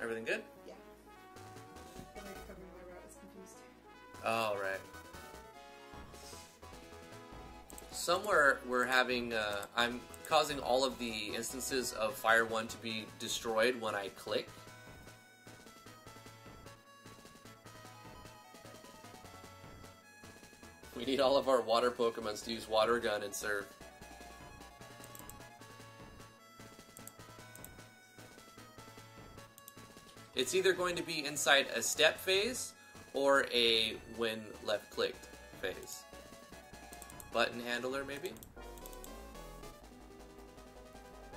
Everything good? Yeah. I'm already covering my route. It's confused. Oh, right. Somewhere we're having... I'm causing all of the instances of Fire 1 to be destroyed when I click. We need all of our water Pokemons to use Water Gun and serve. It's either going to be inside a step phase or a when left clicked phase. Button handler, maybe?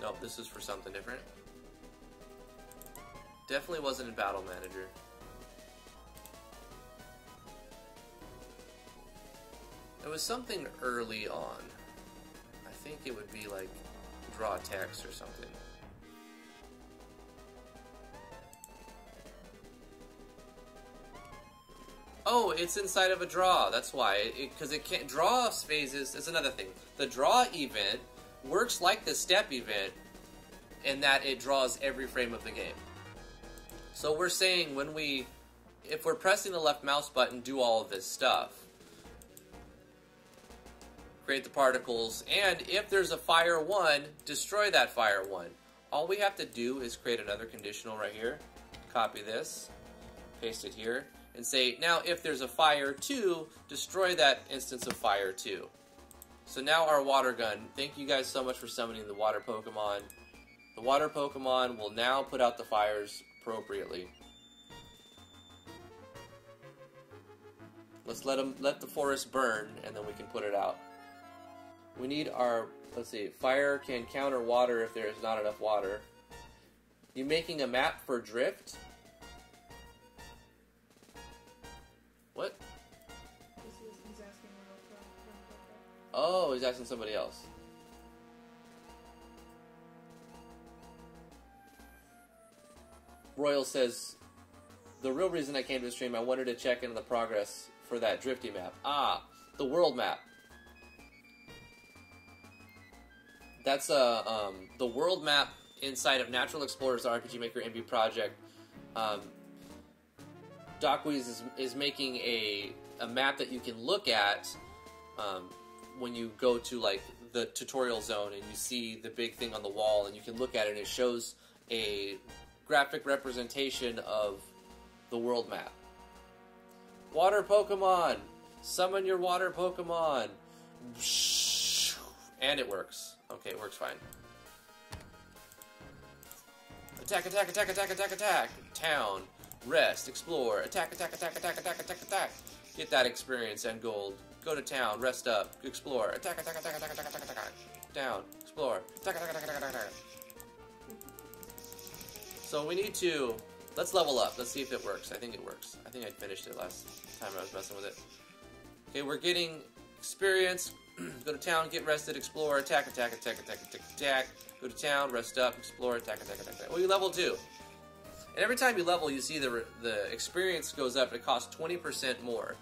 Nope, this is for something different. Definitely wasn't in Battle Manager. It was something early on. I think it would be like draw text or something. Oh, it's inside of a draw. That's why. Because it can't... Draw phases is another thing. The draw event works like the step event in that it draws every frame of the game. So we're saying when we... If we're pressing the left mouse button, do all of this stuff. Create the particles, and if there's a Fire 1, destroy that Fire 1. All we have to do is create another conditional right here. Copy this. Paste it here. And say, now if there's a Fire 2, destroy that instance of Fire 2. So now our Water Gun, thank you guys so much for summoning the Water Pokemon. The Water Pokemon will now put out the fires appropriately. Let's let the forest burn, and then we can put it out. We need our, let's see, fire can counter water if there is not enough water. You making a map for drift? What? He's asking Oh, he's asking somebody else. Royal says, the real reason I came to the stream, I wanted to check into the progress for that drifty map. Ah, the world map. That's the world map inside of Natural Explorers RPG Maker MV project. Docweez is making a map that you can look at when you go to like the tutorial zone and you see the big thing on the wall, and you can look at it and it shows a graphic representation of the world map. Water Pokemon! Summon your water Pokemon! And it works. Okay, it works fine. Attack, attack, attack, attack, attack, attack! Town. Rest. Explore. Attack, attack, attack, attack, attack, attack, attack. Get that experience and gold. Go to town. Rest up. Explore. Attack, attack, attack, attack, attack, attack, attack. Down. Explore. Attack, attack, attack, attack, attack. So we need to... Let's level up. Let's see if it works. I think it works. I think I finished it last time I was messing with it. Okay, we're getting experience. Go to town, get rested, explore, attack, attack, attack, attack, attack, attack. Go to town, rest up, explore, attack, attack, attack, attack. Well, you level 2. And every time you level, you see the experience goes up. It costs 20% more.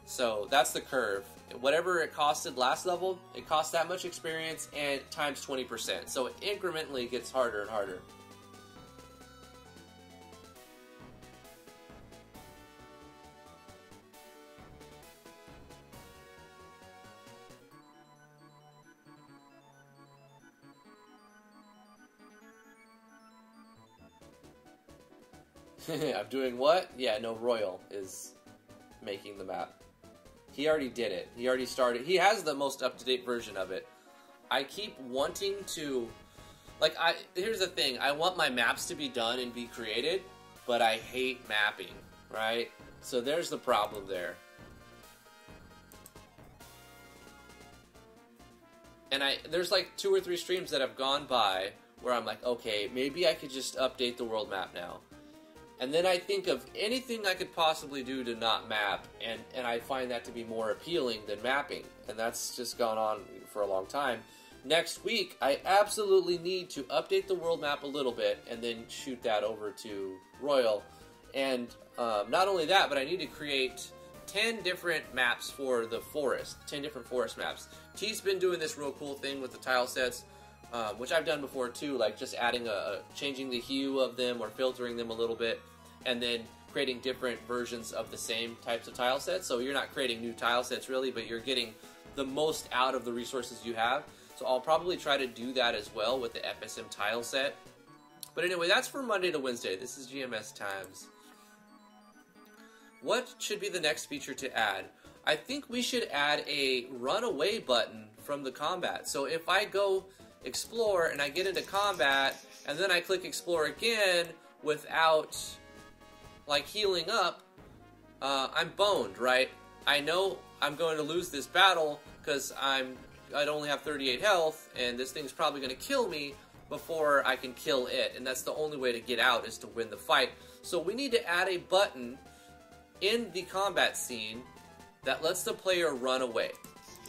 So that's the curve. Whatever it costed last level, it costs that much experience and times 20%. So it incrementally gets harder and harder. I'm doing what? Yeah, no, Royal is making the map. He already did it. He already started. He has the most up-to-date version of it. I keep wanting to... Like, here's the thing. I want my maps to be done and be created, but I hate mapping, right? So there's the problem there. And there's like 2 or 3 streams that have gone by where I'm like, okay, maybe I could just update the world map now. And then I think of anything I could possibly do to not map, and I find that to be more appealing than mapping. And that's just gone on for a long time. Next week, I absolutely need to update the world map a little bit and then shoot that over to Royal. And not only that, but I need to create 10 different maps for the forest. 10 different forest maps. T's been doing this real cool thing with the tile sets, which I've done before too, like just adding changing the hue of them or filtering them a little bit, and then creating different versions of the same types of tile sets. So you're not creating new tile sets really, but you're getting the most out of the resources you have. So I'll probably try to do that as well with the FSM tile set. But anyway, that's for Monday to Wednesday. This is GMS Times. What should be the next feature to add? I think we should add a runaway button from the combat. So if I go explore and I get into combat and then I click explore again without like healing up, I'm boned, right? I know I'm going to lose this battle because I'd only have 38 health and this thing's probably going to kill me before I can kill it, and that's the only way to get out is to win the fight. So we need to add a button in the combat scene that lets the player run away,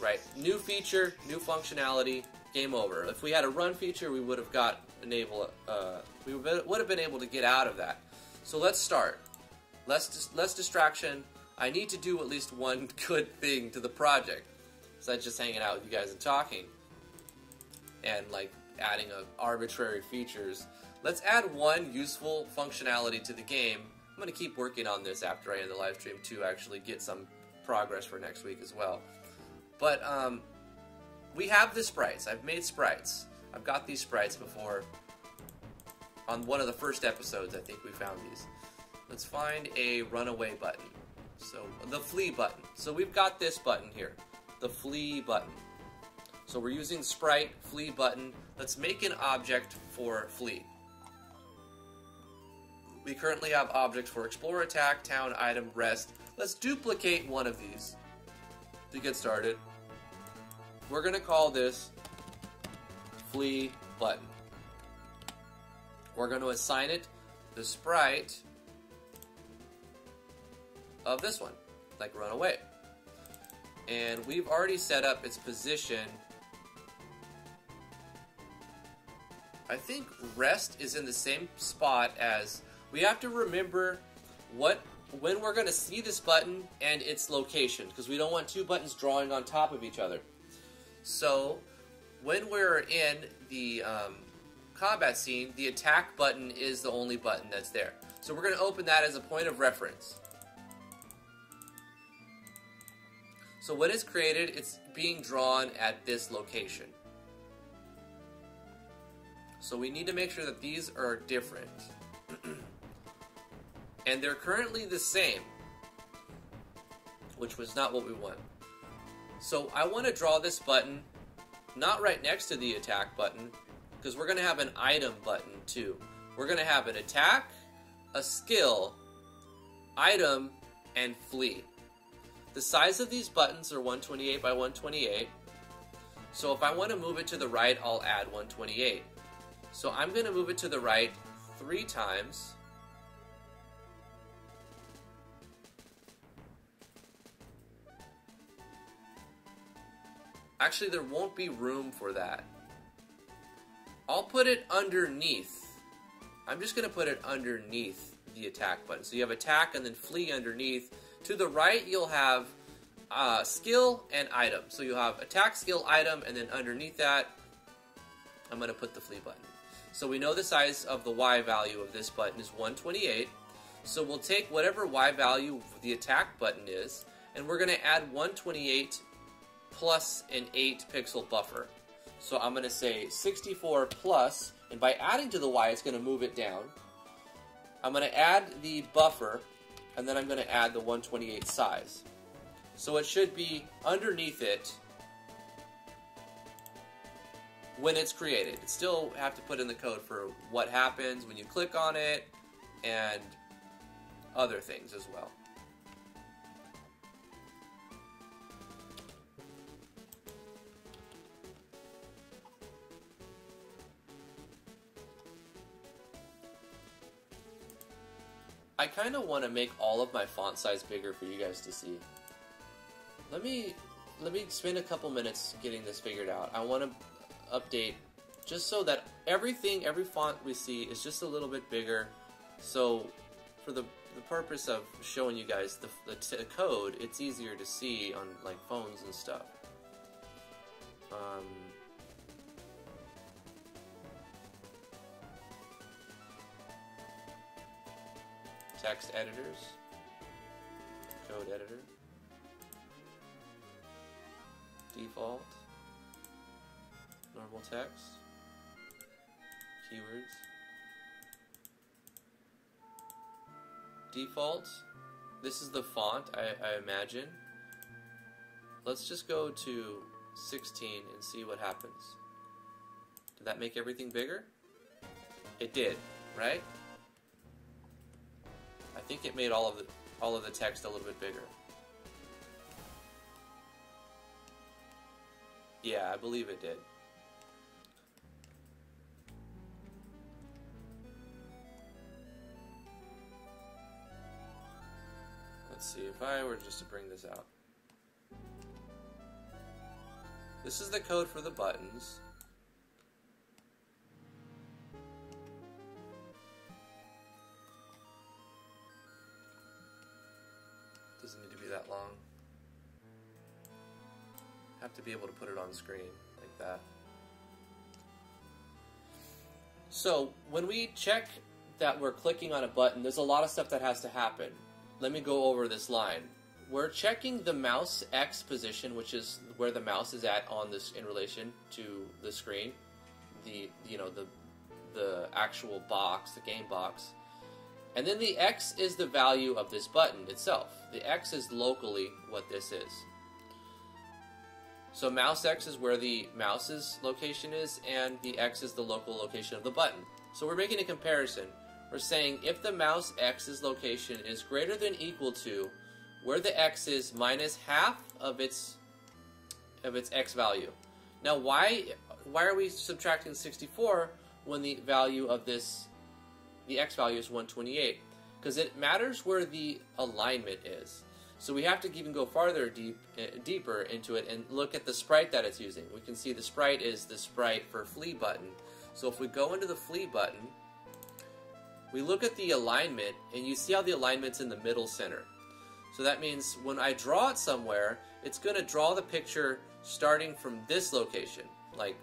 right? New feature, new functionality, game over. If we had a run feature, we would have we would have been able to get out of that. So let's start. Less distraction. I need to do at least one good thing to the project, besides just hanging out with you guys and talking, and like adding arbitrary features. Let's add one useful functionality to the game. I'm going to keep working on this after I end the live stream to actually get some progress for next week as well. But we have the sprites. I've made sprites. I've got these sprites before. On one of the first episodes, I think we found these. Let's find a runaway button. So, the flee button. So we've got this button here. The flee button. So we're using sprite, flee button. Let's make an object for flee. We currently have objects for explore, attack, town, item, rest. let's duplicate one of these to get started. We're going to call this Flee Button. We're going to assign it the sprite of this one, like Run Away. And we've already set up its position. I think rest is in the same spot as, we have to remember when we're going to see this button and its location, because we don't want two buttons drawing on top of each other. So when we're in the combat scene, the attack button is the only button that's there. So we're going to open that as a point of reference. So when it's created, it's being drawn at this location. So we need to make sure that these are different. And they're currently the same, which was not what we want. So I want to draw this button not right next to the attack button, because we're going to have an item button too. We're going to have an attack, a skill, item, and flee. The size of these buttons are 128 by 128. So if I want to move it to the right, I'll add 128. So I'm going to move it to the right 3 times. Actually, there won't be room for that. I'll put it underneath. I'm just going to put it underneath the attack button. So you have attack and then flee underneath. To the right, you'll have skill and item. So you'll have attack, skill, item, and then underneath that, I'm going to put the flee button. So we know the size of the Y value of this button is 128. So we'll take whatever Y value the attack button is, and we're going to add 128 plus an 8 pixel buffer. So I'm going to say 64 plus, and by adding to the Y, it's going to move it down. I'm going to add the buffer, and then I'm going to add the 128 size. So it should be underneath it when it's created. It still have to put in the code for what happens when you click on it and other things as well. I kind of want to make all of my font size bigger for you guys to see. Let me spend a couple minutes getting this figured out. I want to update just so that every font we see is just a little bit bigger. So for the purpose of showing you guys the code, it's easier to see on like phones and stuff. Text editors, code editor, default, normal text, keywords, default. This is the font, I imagine. Let's just go to 16 and see what happens. Did that make everything bigger? It did, right? I think it made all of the text a little bit bigger. Yeah, I believe it did. Let's see, if I were just to bring this out. This is the code for the buttons. Doesn't need to be that long. Have to be able to put it on screen like that. So when we check that we're clicking on a button, there's a lot of stuff that has to happen. Let me go over this line. We're checking the mouse X position, which is where the mouse is at on this in relation to the screen, the actual box, the game box. And then the X is the value of this button itself. The X is locally what this is. So mouse X is where the mouse's location is, and the X is the local location of the button. So we're making a comparison. We're saying if the mouse X's location is greater than equal to where the x is minus half of its x value. Now, why are we subtracting 64 when the value of the x value is 128? Because it matters where the alignment is. So we have to even go farther deeper into it and look at the sprite that it's using. We can see the sprite is the sprite for flee button. So if we go into the flee button, we look at the alignment, and you see how the alignment's in the middle center. So that means when I draw it somewhere, it's going to draw the picture starting from this location. Like,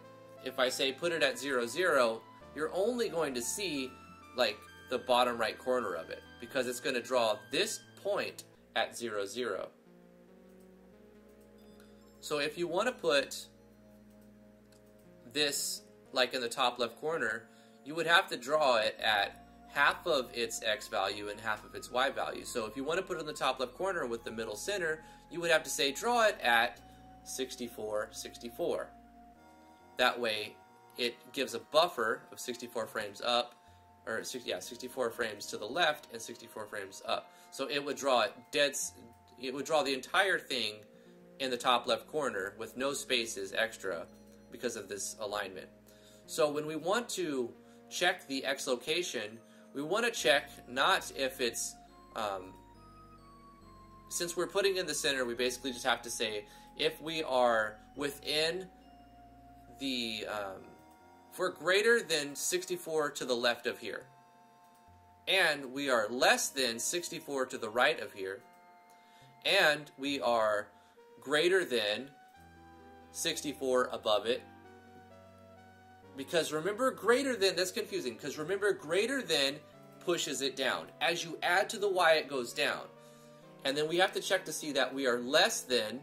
if I say put it at 0, 0, you're only going to see, like, the bottom right corner of it, because it's going to draw this point at 0, 0. So if you want to put this, like, in the top left corner, you would have to draw it at half of its x value and half of its y value. So if you want to put it in the top left corner with the middle center, you would have to say draw it at 64, 64. That way it gives a buffer of 64 frames up, or 64 frames to the left and 64 frames up. So it would draw it would draw the entire thing in the top left corner with no spaces extra because of this alignment. So when we want to check the x location, we want to check not if it's, since we're putting in the center, we basically just have to say if we are within the, if we're greater than 64 to the left of here, and we are less than 64 to the right of here, and we are greater than 64 above it. Because remember, greater than, that's confusing, because remember, greater than pushes it down. As you add to the y, it goes down. And then we have to check to see that we are less than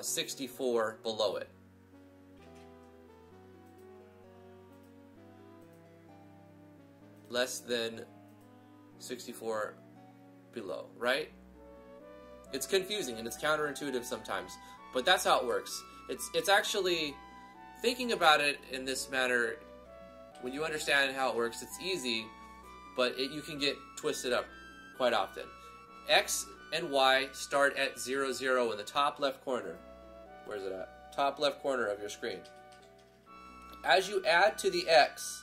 64 below it. Less than 64 below, right? It's confusing and it's counterintuitive sometimes, but that's how it works. It's actually, thinking about it in this manner, when you understand how it works, it's easy, but you can get twisted up quite often. X and Y start at 0, 0 in the top left corner. Where is it at? Top left corner of your screen. As you add to the X,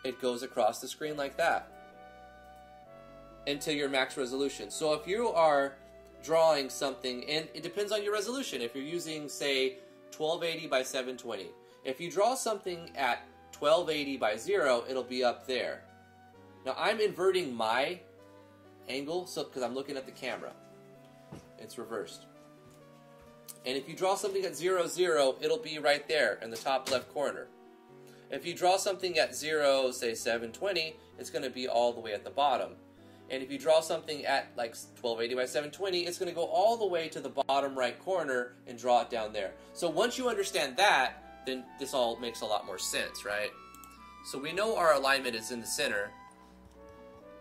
it goes across the screen like that until your max resolution. So if you are drawing something, and it depends on your resolution. If you're using, say, 1280 by 720, if you draw something at 1280 by 0, it'll be up there. Now I'm inverting my angle because I'm looking at the camera. It's reversed. And if you draw something at 0, 0, it'll be right there in the top left corner. If you draw something at 0, say 720, it's going to be all the way at the bottom. And if you draw something at like 1280 by 720, it's going to go all the way to the bottom right corner and draw it down there. So once you understand that, then this all makes a lot more sense, right? So we know our alignment is in the center.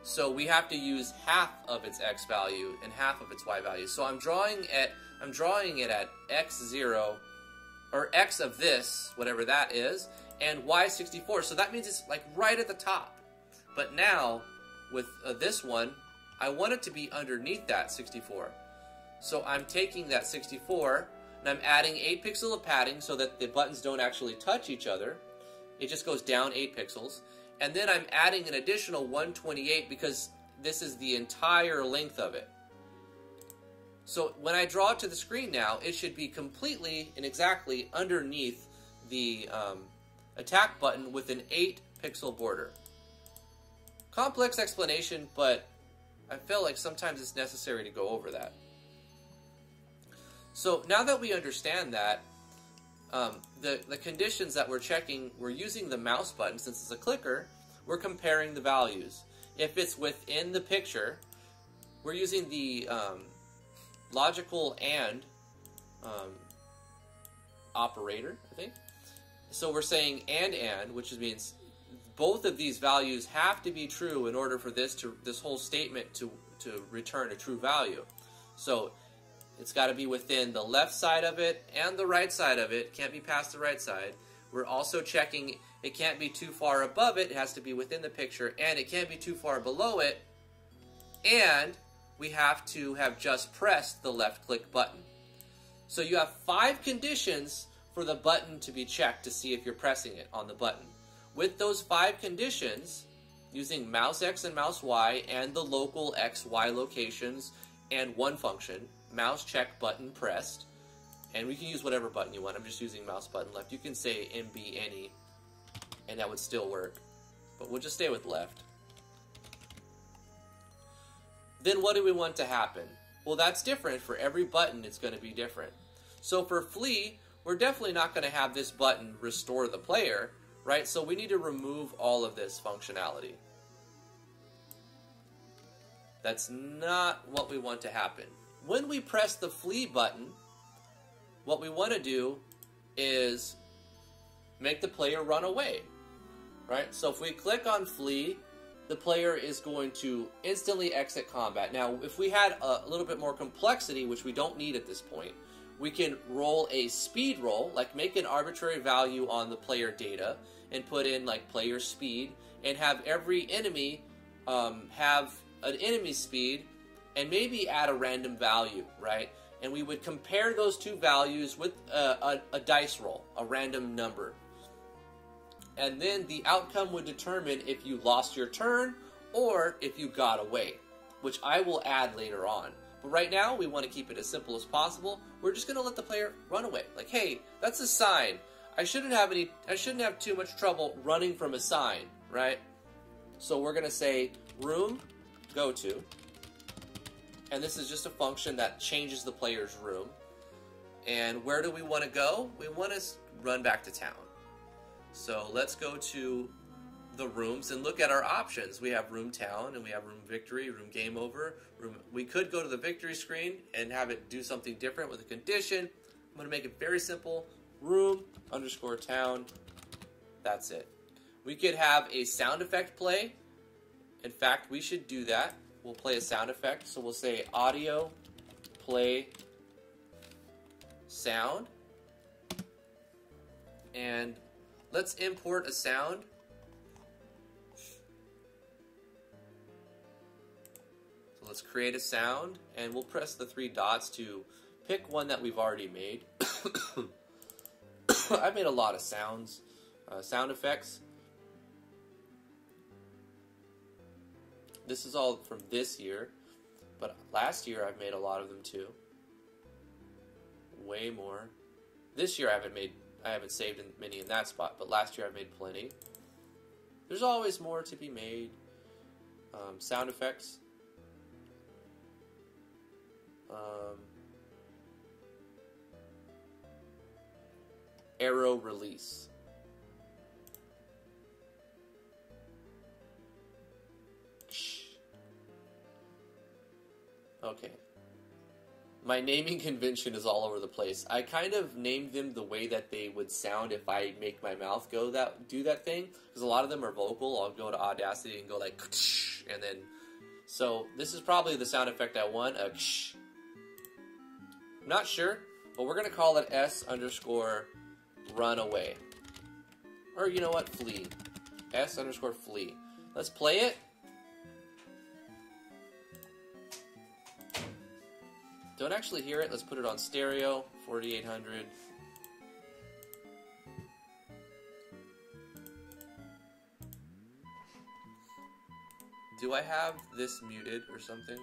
So we have to use half of its x value and half of its y value. So I'm drawing it at x0, or x of this, whatever that is, and y64. So that means it's like right at the top. But now, with this one, I want it to be underneath that 64. So I'm taking that 64, and I'm adding 8 pixels of padding so that the buttons don't actually touch each other. It just goes down 8 pixels. And then I'm adding an additional 128 because this is the entire length of it. So when I draw it to the screen now, it should be completely and exactly underneath the attack button with an 8 pixel border. Complex explanation, but I feel like sometimes it's necessary to go over that. So now that we understand that, the conditions that we're checking, we're using the mouse button. Since it's a clicker, we're comparing the values. If it's within the picture, we're using the logical AND operator, I think. So we're saying and, which means both of these values have to be true in order for this whole statement to return a true value. So it's got to be within the left side of it and the right side of it. Can't be past the right side. We're also checking it can't be too far above it. It has to be within the picture, and it can't be too far below it. And we have to have just pressed the left click button. So you have 5 conditions for the button to be checked to see if you're pressing it on the button. With those 5 conditions, using mouse X and mouse Y and the local X, Y locations and one function, mouse check button pressed, and we can use whatever button you want. I'm just using mouse button left. You can say MB any, and that would still work, but we'll just stay with left. Then what do we want to happen? Well, that's different. For every button, it's going to be different. So for flee, we're definitely not going to have this button restore the player, right? So we need to remove all of this functionality. That's not what we want to happen. When we press the flee button, what we want to do is make the player run away, right? So if we click on flee, the player is going to instantly exit combat. Now, if we had a little bit more complexity, which we don't need at this point, we can roll a speed roll, like make an arbitrary value on the player data and put in like player speed and have every enemy have an enemy speed and maybe add a random value, right? And we would compare those two values with a dice roll, a random number. And then the outcome would determine if you lost your turn or if you got away, which I will add later on. But right now, we want to keep it as simple as possible. We're just going to let the player run away. Like, hey, that's a sign. I shouldn't have too much trouble running from a sign, right? So we're going to say room go to. And this is just a function that changes the player's room. And where do we want to go? We want to run back to town. So let's go to the rooms and look at our options. We have room town and we have room victory, room game over. We could go to the victory screen and have it do something different with a condition. I'm going to make it very simple. Room underscore town. That's it. We could have a sound effect play. In fact, we should do that. We'll play a sound effect. So we'll say audio, play, sound. And let's import a sound. So let's create a sound, and we'll press the 3 dots to pick one that we've already made. I've made a lot of sounds, sound effects. This is all from this year, but last year I've made a lot of them too. Way more. This year I haven't saved many in that spot, but last year I made plenty. There's always more to be made. Sound effects. Arrow release. Okay. My naming convention is all over the place. I kind of named them the way that they would sound if I make my mouth do that thing, because a lot of them are vocal. I'll go to Audacity and go like, and then, so this is probably the sound effect I want, a ksh. I'm not sure, but we're going to call it S underscore run away. Or you know what, flee. S underscore flee. Let's play it. Don't actually hear it. Let's put it on stereo, 4800. Do I have this muted or something?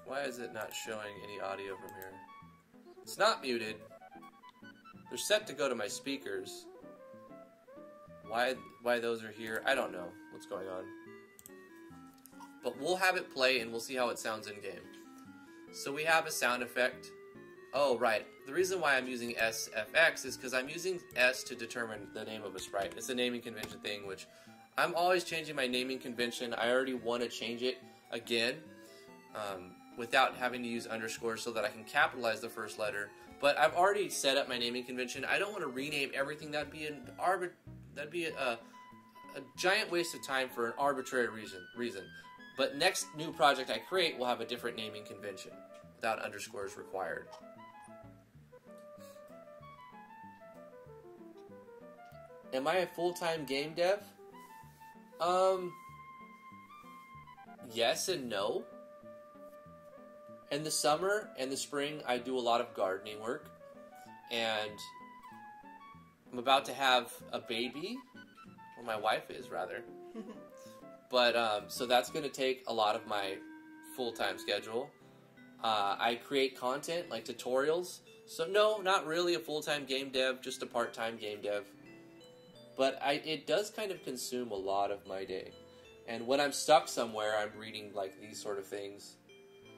Why is it not showing any audio from here? It's not muted. They're set to go to my speakers. Why those are here, I don't know what's going on. But we'll have it play and we'll see how it sounds in game. So we have a sound effect. Oh, right. The reason why I'm using SFX is because I'm using S to determine the name of a sprite. It's a naming convention thing, which I'm always changing my naming convention. I already want to change it again. Without having to use underscores so that I can capitalize the first letter. But I've already set up my naming convention. I don't want to rename everything. That'd be a giant waste of time for an arbitrary reason. But next new project I create will have a different naming convention without underscores required. Am I a full-time game dev? Yes and no. In the summer and the spring, I do a lot of gardening work. And I'm about to have a baby. Or my wife is, rather. But, so that's going to take a lot of my full-time schedule. I create content, like tutorials. So, no, not really a full-time game dev, just a part-time game dev. But it does kind of consume a lot of my day. And when I'm stuck somewhere, I'm reading, like, these sort of things.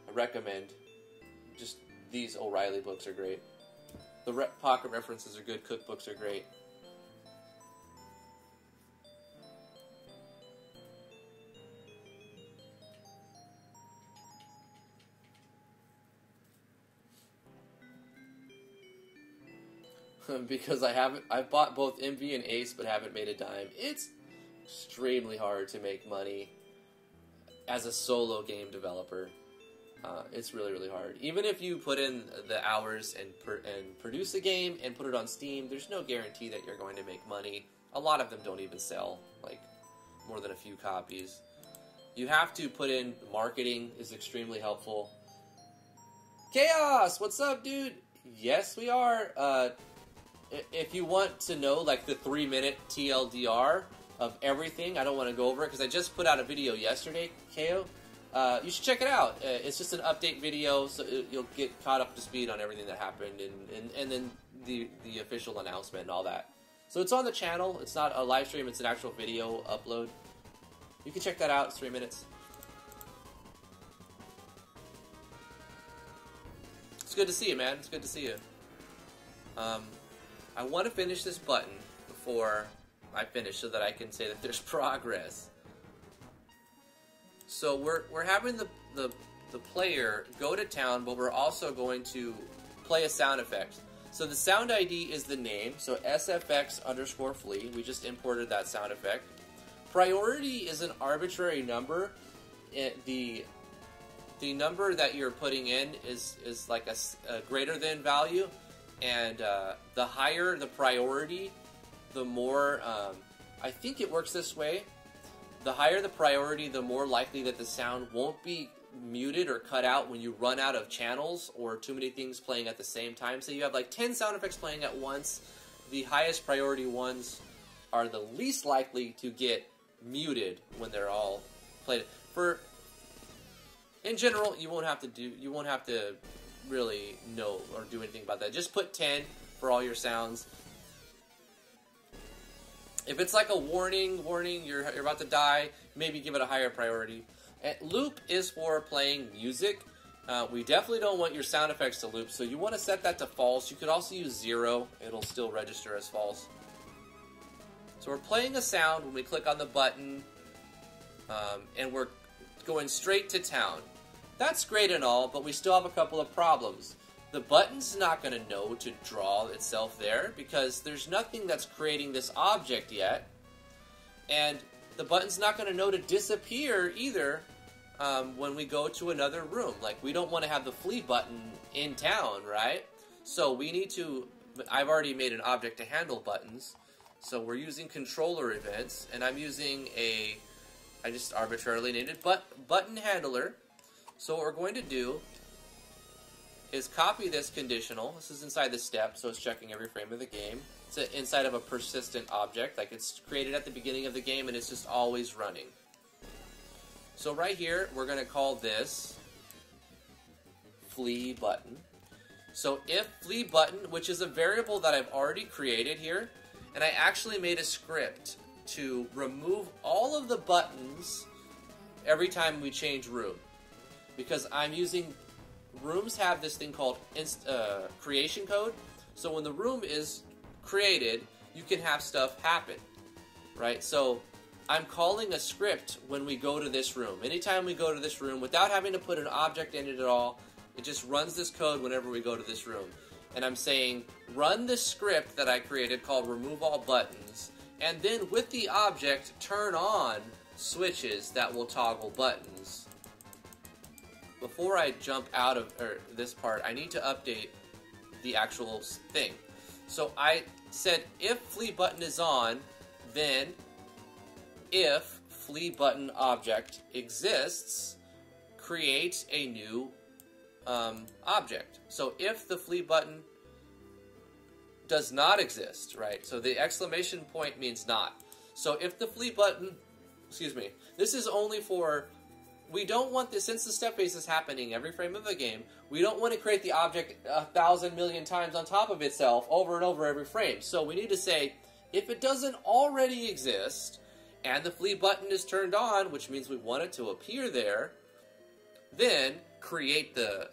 I recommend. Just these O'Reilly books are great. The pocket references are good. Cookbooks are great. Because I've bought both MV and Ace, but haven't made a dime. It's extremely hard to make money as a solo game developer. It's really, really hard. Even if you put in the hours and produce a game and put it on Steam, there's no guarantee that you're going to make money. A lot of them don't even sell, like, more than a few copies. You have to put in marketing is extremely helpful. Chaos! What's up, dude? Yes, we are. If you want to know, like, the 3-minute TLDR of everything, I don't want to go over it, because I just put out a video yesterday, KO. You should check it out. It's just an update video, so you'll get caught up to speed on everything that happened, and then the official announcement and all that. So it's on the channel. It's not a live stream. It's an actual video upload. You can check that out. It's 3 minutes. It's good to see you, man. It's good to see you. I want to finish this button before I finish so that I can say that there's progress. So we're having the player go to town, but we're also going to play a sound effect. So the sound ID is the name, so SFX_flee. We just imported that sound effect. Priority is an arbitrary number. The number that you're putting in is like a greater than value, and the higher the priority, the more, I think it works this way. The higher the priority, the more likely that the sound won't be muted or cut out when you run out of channels or too many things playing at the same time. So you have like 10 sound effects playing at once. The highest priority ones are the least likely to get muted when they're all played. In general, you won't have to really know or do anything about that. Just put 10 for all your sounds. If it's like a warning, you're about to die, maybe give it a higher priority. And loop is for playing music. We definitely don't want your sound effects to loop, so you want to set that to false. You could also use 0. It'll still register as false. So we're playing a sound when we click on the button, and we're going straight to town. That's great and all, but we still have a couple of problems. The button's not going to know to draw itself there because there's nothing that's creating this object yet. And the button's not going to know to disappear either when we go to another room. Like, we don't want to have the flee button in town, right? So we need to... I've already made an object to handle buttons. So we're using controller events, and I'm using I just arbitrarily named it button handler. So what we're going to do is copy this conditional. This is inside the step, so it's checking every frame of the game. It's inside of a persistent object, like it's created at the beginning of the game and it's just always running. So right here, we're going to call this flee button. So if flee button, which is a variable that I've already created here, and I actually made a script to remove all of the buttons every time we change room. Because I'm using... Rooms have this thing called creation code. So when the room is created, you can have stuff happen, right? So I'm calling a script when we go to this room. Anytime we go to this room, without having to put an object in it at all, it just runs this code whenever we go to this room. And I'm saying, run this script that I created called remove all buttons, and then with the object, turn on switches that will toggle buttons. Before I jump out of this part, I need to update the actual thing. So I said if flee button is on, then if flee button object exists, create a new object. So if the flee button does not exist, right? So the exclamation point means not. So if the flee button, excuse me, this is only for, we don't want this, since the step base is happening every frame of the game, we don't want to create the object 1,000 million times on top of itself over and over every frame. So we need to say, if it doesn't already exist, and the flee button is turned on, which means we want it to appear there, then create the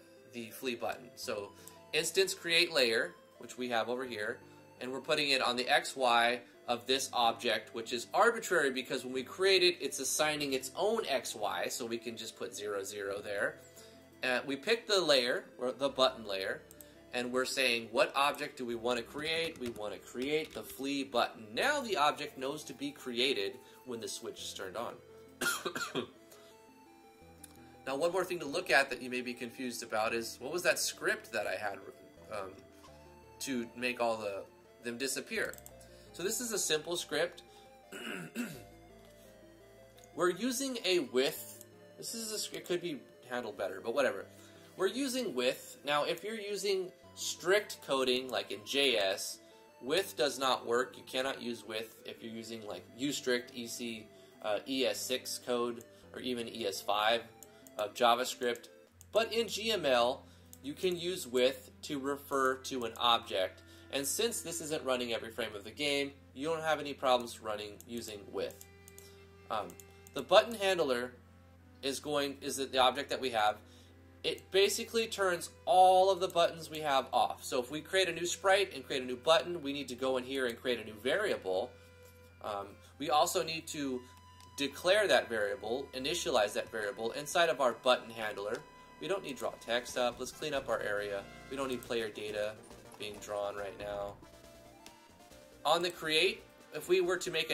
flee button. So instance create layer, which we have over here, and we're putting it on the XY of this object, which is arbitrary because when we create it, it's assigning its own XY, so we can just put 0, 0 there. We pick the layer, or the button layer, and we're saying, what object do we want to create? We want to create the flee button. Now the object knows to be created when the switch is turned on. Now, one more thing to look at that you may be confused about is, what was that script that I had to make all them disappear? So this is a simple script. We're using a with. It could be handled better, but whatever. We're using with. Now, if you're using strict coding, like in JS, with does not work. You cannot use with if you're using like ustrict, EC, ES6 code, or even ES5 of JavaScript. But in GML, you can use with to refer to an object. And since this isn't running every frame of the game, you don't have any problems using with. The button handler is the object that we have. It basically turns all of the buttons we have off. So if we create a new sprite and create a new button, we need to go in here and create a new variable. We also need to declare that variable, initialize that variable inside of our button handler. We don't need draw text up. Let's clean up our area. We don't need player data being drawn right now. On the create, if we were to make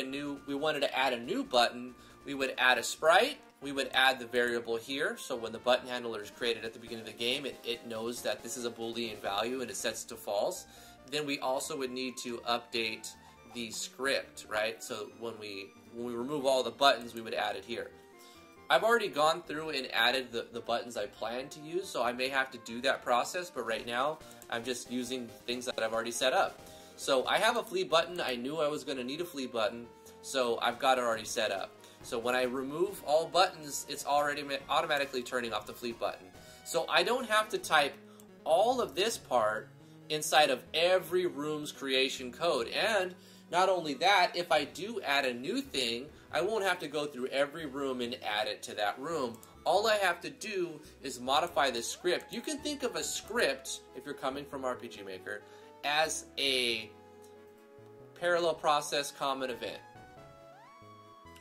we wanted to add a new button, we would add a sprite, we would add the variable here, so when the button handler is created at the beginning of the game, it knows that this is a Boolean value and it sets to false. Then we also would need to update the script, right? So when we remove all the buttons, we would add it here. I've already gone through and added the buttons I plan to use, so I may have to do that process, but right now I'm just using things that I've already set up. So I have a flee button. I knew I was going to need a flee button, so I've got it already set up. So when I remove all buttons, it's already automatically turning off the flee button. So I don't have to type all of this part inside of every room's creation code. And not only that, if I do add a new thing, I won't have to go through every room and add it to that room. All I have to do is modify the script. You can think of a script, if you're coming from RPG Maker, as a parallel process common event.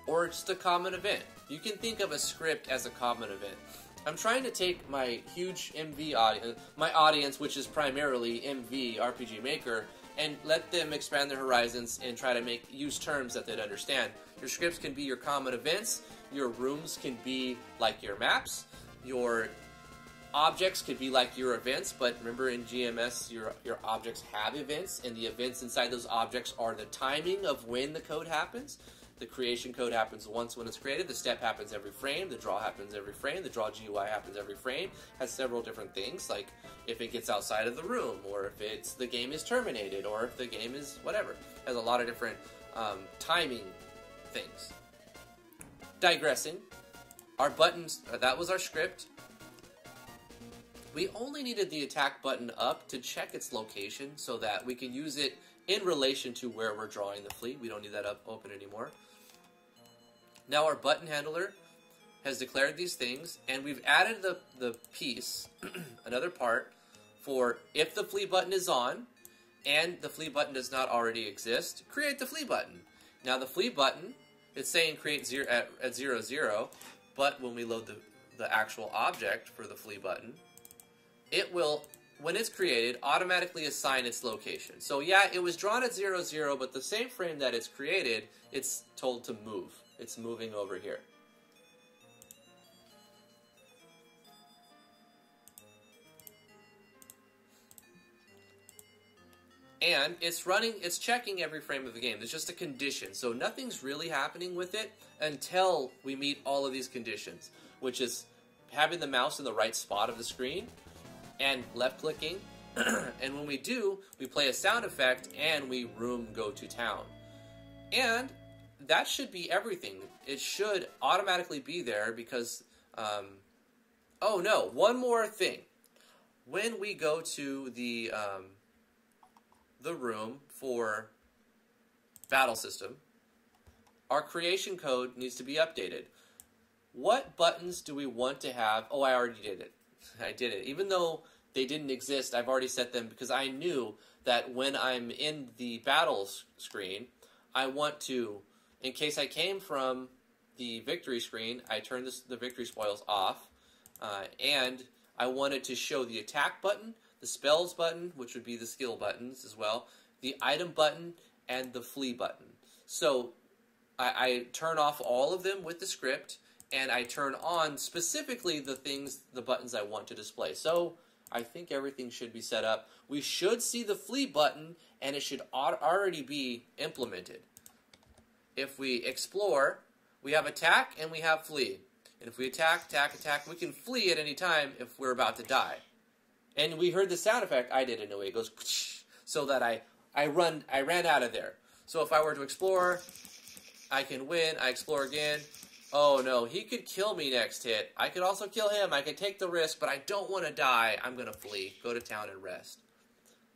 Or just a common event. You can think of a script as a common event. I'm trying to take my huge MV audience, my audience, which is primarily MV RPG Maker, and let them expand their horizons and try to use terms that they'd understand. Your scripts can be your common events, your rooms can be like your maps, your objects could be like your events, but remember in GMS your objects have events, and the events inside those objects are the timing of when the code happens. The creation code happens once when it's created, the step happens every frame, the draw happens every frame, the draw GUI happens every frame, has several different things, like if it gets outside of the room, or if the game is terminated, or if the game is whatever. Has a lot of different timing things. Digressing, our buttons, that was our script. We only needed the attack button up to check its location so that we can use it in relation to where we're drawing the fleet. We don't need that open anymore. Now our button handler has declared these things, and we've added the piece, another part, for if the flee button is on, and the flee button does not already exist, create the flee button. Now the flee button, it's saying create 0 at 0, 0, but when we load the actual object for the flee button, it will when it's created, automatically assign its location. So yeah, it was drawn at 0, 0, but the same frame that it's created, it's told to move. It's moving over here. And it's checking every frame of the game. There's just a condition. So nothing's really happening with it until we meet all of these conditions, which is having the mouse in the right spot of the screen and left clicking. And when we do, we play a sound effect and we room go to town. And that should be everything. It should automatically be there because, oh no, one more thing. When we go to the room for battle system, our creation code needs to be updated. What buttons do we want to have? Oh, I already did it. I did it. Even though they didn't exist, I've already set them because I knew that when I'm in the battles screen, I want to, in case I came from the victory screen, I turned the victory spoils off, and I wanted to show the attack button, the spells button, which would be the skill buttons as well, the item button, and the flee button. So I turn off all of them with the script, and I turn on specifically the buttons I want to display. So I think everything should be set up. We should see the flee button, and it should already be implemented. If we explore, we have attack and we have flee. And if we attack, we can flee at any time if we're about to die. And we heard the sound effect. I did anyway. It goes so that I ran out of there. So if I were to explore, I can win. I explore again. Oh no, he could kill me next hit. I could also kill him. I could take the risk, but I don't want to die. I'm going to flee. Go to town and rest.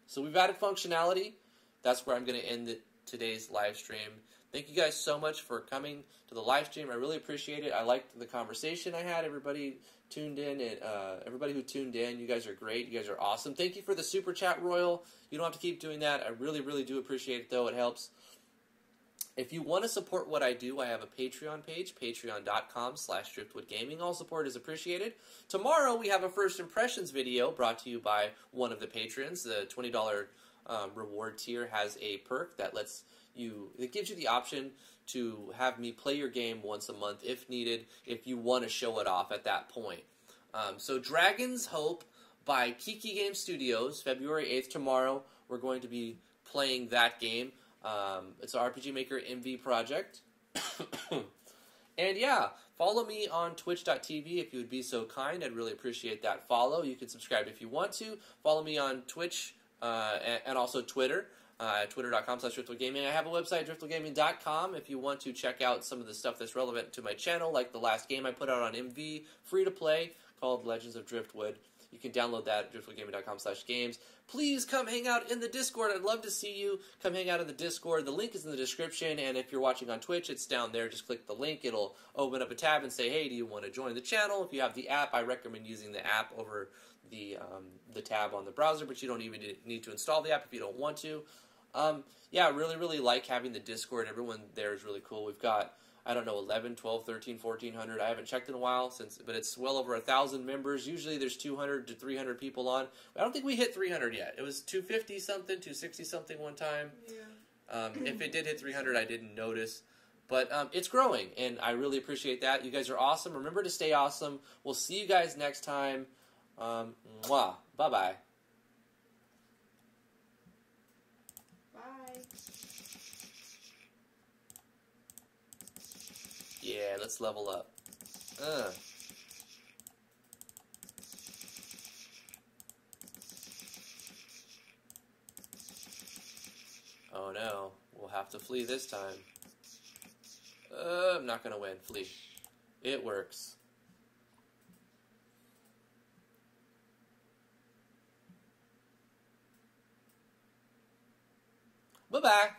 So we've added functionality. That's where I'm going to end today's live stream. Thank you guys so much for coming to the live stream. I really appreciate it. I liked the conversation I had. Everybody tuned in, and everybody who tuned in, you guys are great. You guys are awesome. Thank you for the super chat, Royal. You don't have to keep doing that. I really, really do appreciate it, though. It helps. If you want to support what I do, I have a Patreon page, patreon.com/driftwoodgaming. All support is appreciated. Tomorrow, we have a first impressions video brought to you by one of the patrons. The $20 reward tier has a perk that it gives you the option to have me play your game once a month if needed, if you want to show it off at that point. So Dragon's Hope by Kiki Game Studios, February 8th tomorrow. We're going to be playing that game. It's an RPG Maker MV project. And yeah, follow me on twitch.tv if you would be so kind. I'd really appreciate that follow. You can subscribe if you want to. Follow me on Twitch and also Twitter. Twitter.com/driftwoodgaming. I have a website, driftwoodgaming.com, if you want to check out some of the stuff that's relevant to my channel, like the last game I put out on MV, free to play, called Legends of Driftwood. You can download that at driftwoodgaming.com/games. Please come hang out in the Discord. I'd love to see you. Come hang out in the Discord. The link is in the description, and if you're watching on Twitch, it's down there. Just click the link. It'll open up a tab and say, hey, do you want to join the channel? If you have the app, I recommend using the app over the tab on the browser, but you don't even need to install the app if you don't want to. Yeah, I really, really like having the Discord. Everyone there is really cool. We've got, I don't know, 11, 12, 13, 1,400. I haven't checked in a while, but it's well over 1,000 members. Usually there's 200 to 300 people on. I don't think we hit 300 yet. It was 250-something, 260-something one time. Yeah. If it did hit 300, I didn't notice. But it's growing, and I really appreciate that. You guys are awesome. Remember to stay awesome. We'll see you guys next time. Mwah. Bye-bye. Yeah, let's level up. Oh no, we'll have to flee this time. I'm not gonna win. Flee. It works. Bye-bye.